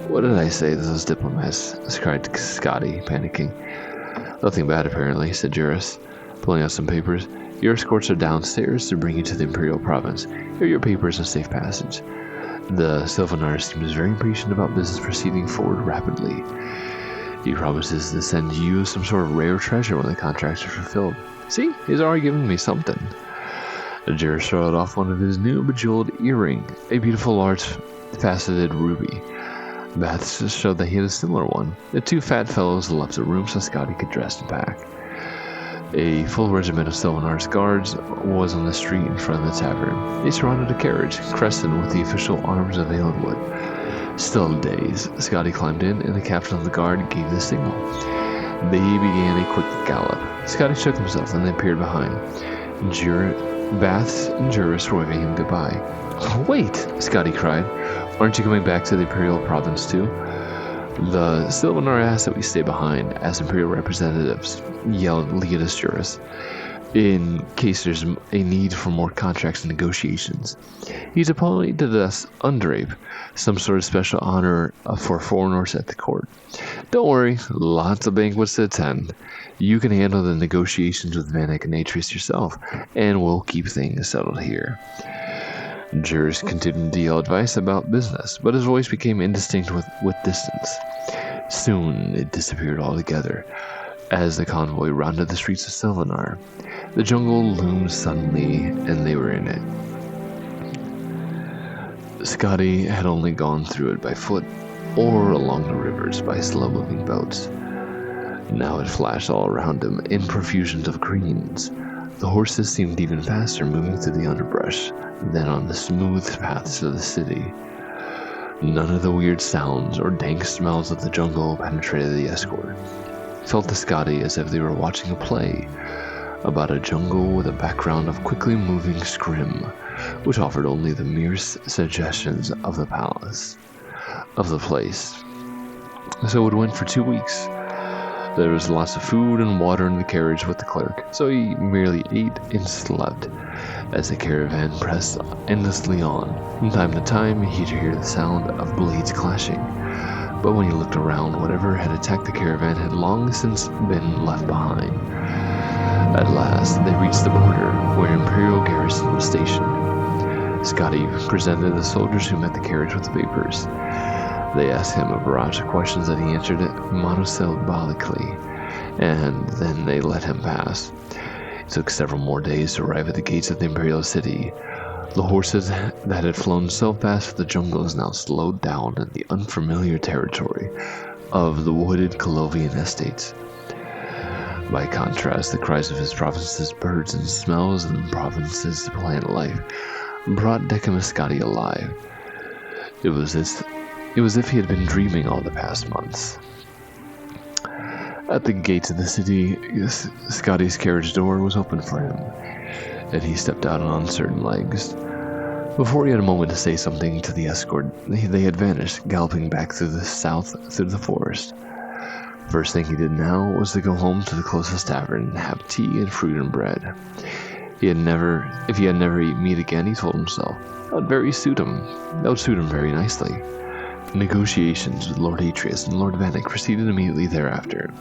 S1: What did I say to those diplomats? Cried Scotty, panicking. Nothing bad, apparently, said Juris, pulling out some papers. Your escorts are downstairs to bring you to the Imperial Province. Here are your papers and safe passage. The Sylvanar seems very impatient about business proceeding forward rapidly. He promises to send you some sort of rare treasure when the contracts are fulfilled. See, he's already giving me something. The Juris showed off one of his new bejeweled earring, a beautiful large faceted ruby. Baths showed that he had a similar one. The two fat fellows left the room so Scotty could dress and pack. A full regiment of Sylvanar's guards was on the street in front of the tavern. They surrounded a carriage, crested with the official arms of Valenwood. Still dazed, Scotty climbed in, and the captain of the guard gave the signal. They began a quick gallop. Scotty shook himself and then peered behind. Baths and Juris were waving him goodbye. Wait, Scotty cried. Aren't you coming back to the Imperial Province too? The Sylvanar asked that we stay behind as Imperial representatives, yelled Legatus Juris, in case there's a need for more contracts and negotiations. He's appointed us Undrape, some sort of special honor for foreigners at the court. Don't worry, lots of banquets to attend. You can handle the negotiations with Vanek and Atreus yourself, and we'll keep things settled here. Juris continued to yell advice about business, but his voice became indistinct with distance. Soon it disappeared altogether as the convoy rounded the streets of Sylvanar. The jungle loomed suddenly, and they were in it. Scotty had only gone through it by foot or along the rivers by slow-moving boats. Now it flashed all around him in profusions of greens. The horses seemed even faster moving through the underbrush than on the smooth paths of the city. None of the weird sounds or dank smells of the jungle penetrated the escort. It felt to Scotty as if they were watching a play about a jungle with a background of quickly moving scrim, which offered only the merest suggestions of the place. So it went for 2 weeks. There was lots of food and water in the carriage with the clerk, so he merely ate and slept as the caravan pressed endlessly on. From time to time, he could hear the sound of blades clashing, but when he looked around, whatever had attacked the caravan had long since been left behind. At last, they reached the border, where an Imperial garrison was stationed. Scotty presented the soldiers who met the carriage with the papers. They asked him a barrage of questions that he answered monosyllabically, and then they let him pass. It took several more days to arrive at the gates of the Imperial City. The horses that had flown so fast through the jungles now slowed down in the unfamiliar territory of the wooded Colovian estates. By contrast, the cries of his province's birds and smells of the province's plant life brought Decimus Scotty alive. It was as if he had been dreaming all the past months. At the gates of the city, Scotty's carriage door was open for him, and he stepped out on uncertain legs. Before he had a moment to say something to the escort, they had vanished, galloping back through the south through the forest. First thing he did now was to go home to the closest tavern and have tea and fruit and bread. If he had never eaten meat again, he told himself, that would suit him very nicely. Negotiations with Lord Atreus and Lord Vanek proceeded immediately thereafter.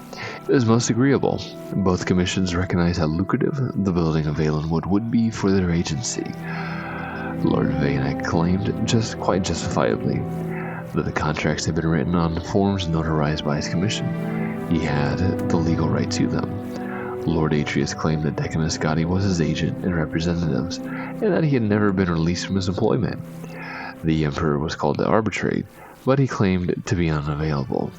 S1: It was most agreeable. Both commissions recognized how lucrative the building of Valenwood would be for their agency. Lord Vanek claimed, quite justifiably, that the contracts had been written on forms notarized by his commission. He had the legal right to them. Lord Atreus claimed that Decimus Scotty was his agent and representatives, and that he had never been released from his employment. The Emperor was called to arbitrate, but he claimed to be unavailable.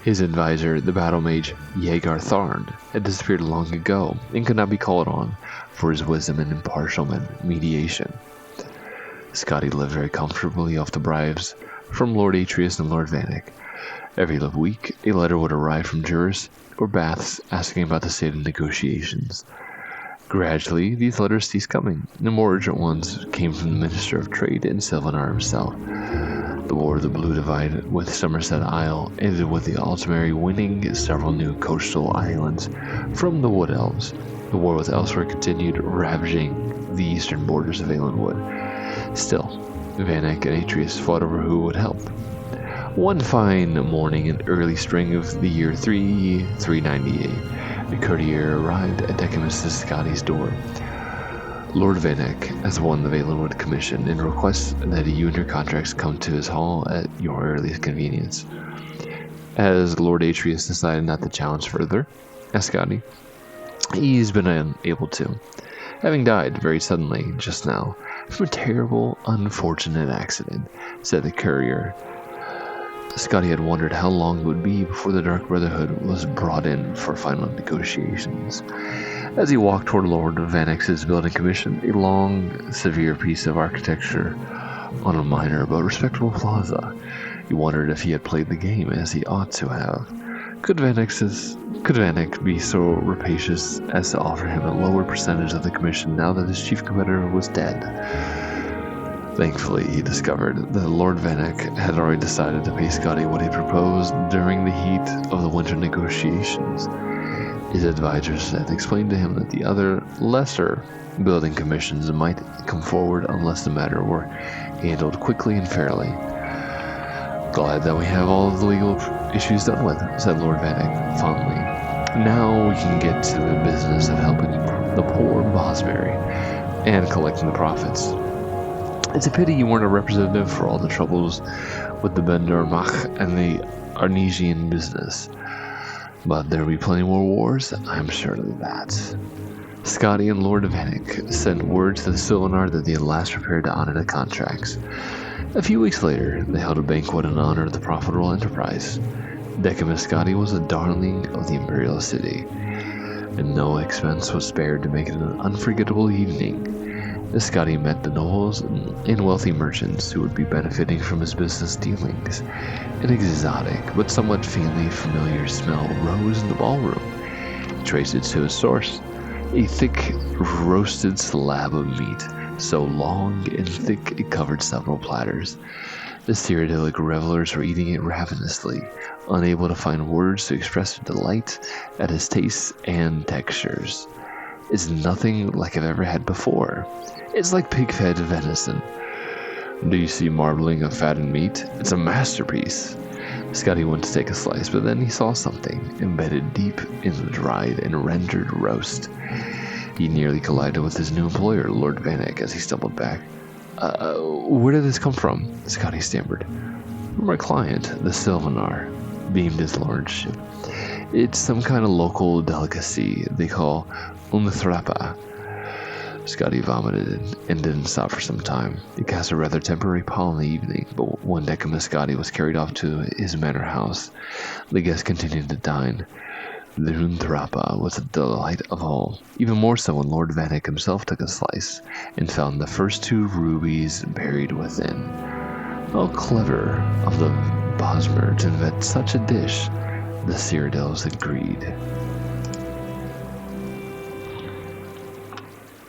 S1: His advisor, the battle mage Jaegar Tharn, had disappeared long ago and could not be called on for his wisdom and impartial mediation. Scotty lived very comfortably off the bribes from Lord Atreus and Lord Vanek. Every week, a letter would arrive from jurors or baths asking about the state of negotiations. Gradually, these letters ceased coming, and more urgent ones came from the Minister of Trade and Sylvanar himself. The War of the Blue Divide with Somerset Isle ended with the Altamari winning several new coastal islands from the Wood Elves. The war with Elsewhere continued, ravaging the eastern borders of Valenwood. Still, Vanek and Atreus fought over who would help. One fine morning in early spring of the year 398, a courier arrived at Decamus Scotty's door. Lord Vanek has won the Valenwood Commission and requests that you and your contracts come to his hall at your earliest convenience. As Lord Atreus decided not to challenge further, asked Scotty, he's been unable to, having died very suddenly just now from a terrible, unfortunate accident, said the courier. Scotty had wondered how long it would be before the Dark Brotherhood was brought in for final negotiations. As he walked toward Lord Vanek's building commission, a long, severe piece of architecture on a minor but respectable plaza, he wondered if he had played the game as he ought to have. Could Vanek be so rapacious as to offer him a lower percentage of the commission now that his chief competitor was dead? Thankfully, he discovered that Lord Vanek had already decided to pay Scotty what he proposed during the heat of the winter negotiations. His advisors had explained to him that the other, lesser building commissions might come forward unless the matter were handled quickly and fairly. Glad that we have all of the legal issues done with, said Lord Vanek fondly. Now we can get to the business of helping the poor Bosberry and collecting the profits. It's a pity you weren't a representative for all the troubles with the Bendermach and the Arnesian business. But there'll be plenty more wars, I'm sure of that. Scotty and Lord Vanek sent word to the Sylvanar that they had last prepared to honor the contracts. A few weeks later, they held a banquet in honor of the profitable enterprise. Decamus Scotty was a darling of the Imperial City, and no expense was spared to make it an unforgettable evening. Scotty met the nobles and wealthy merchants who would be benefiting from his business dealings. An exotic but somewhat faintly familiar smell rose in the ballroom. He traced it to its source, a thick, roasted slab of meat, so long and thick it covered several platters. The Cyrodiilic revelers were eating it ravenously, unable to find words to express their delight at its tastes and textures. It's nothing like I've ever had before. It's like pig-fed venison. Do you see marbling of fattened meat? It's a masterpiece. Scotty went to take a slice, but then he saw something embedded deep in the dried and rendered roast. He nearly collided with his new employer, Lord Vanek, as he stumbled back. Where did this come from? Scotty stammered. From my client, the Sylvanar, beamed his lordship. It's some kind of local delicacy they call Unthrapa. Scotty vomited and didn't stop for some time. It cast a rather temporary pall in the evening, but when Decamus Scotty was carried off to his manor house, the guests continued to dine. The Unthrapa was the delight of all, even more so when Lord Vanek himself took a slice and found the first 2 rubies buried within. How clever of the Bosmer to invent such a dish, the Cyrodiils agreed.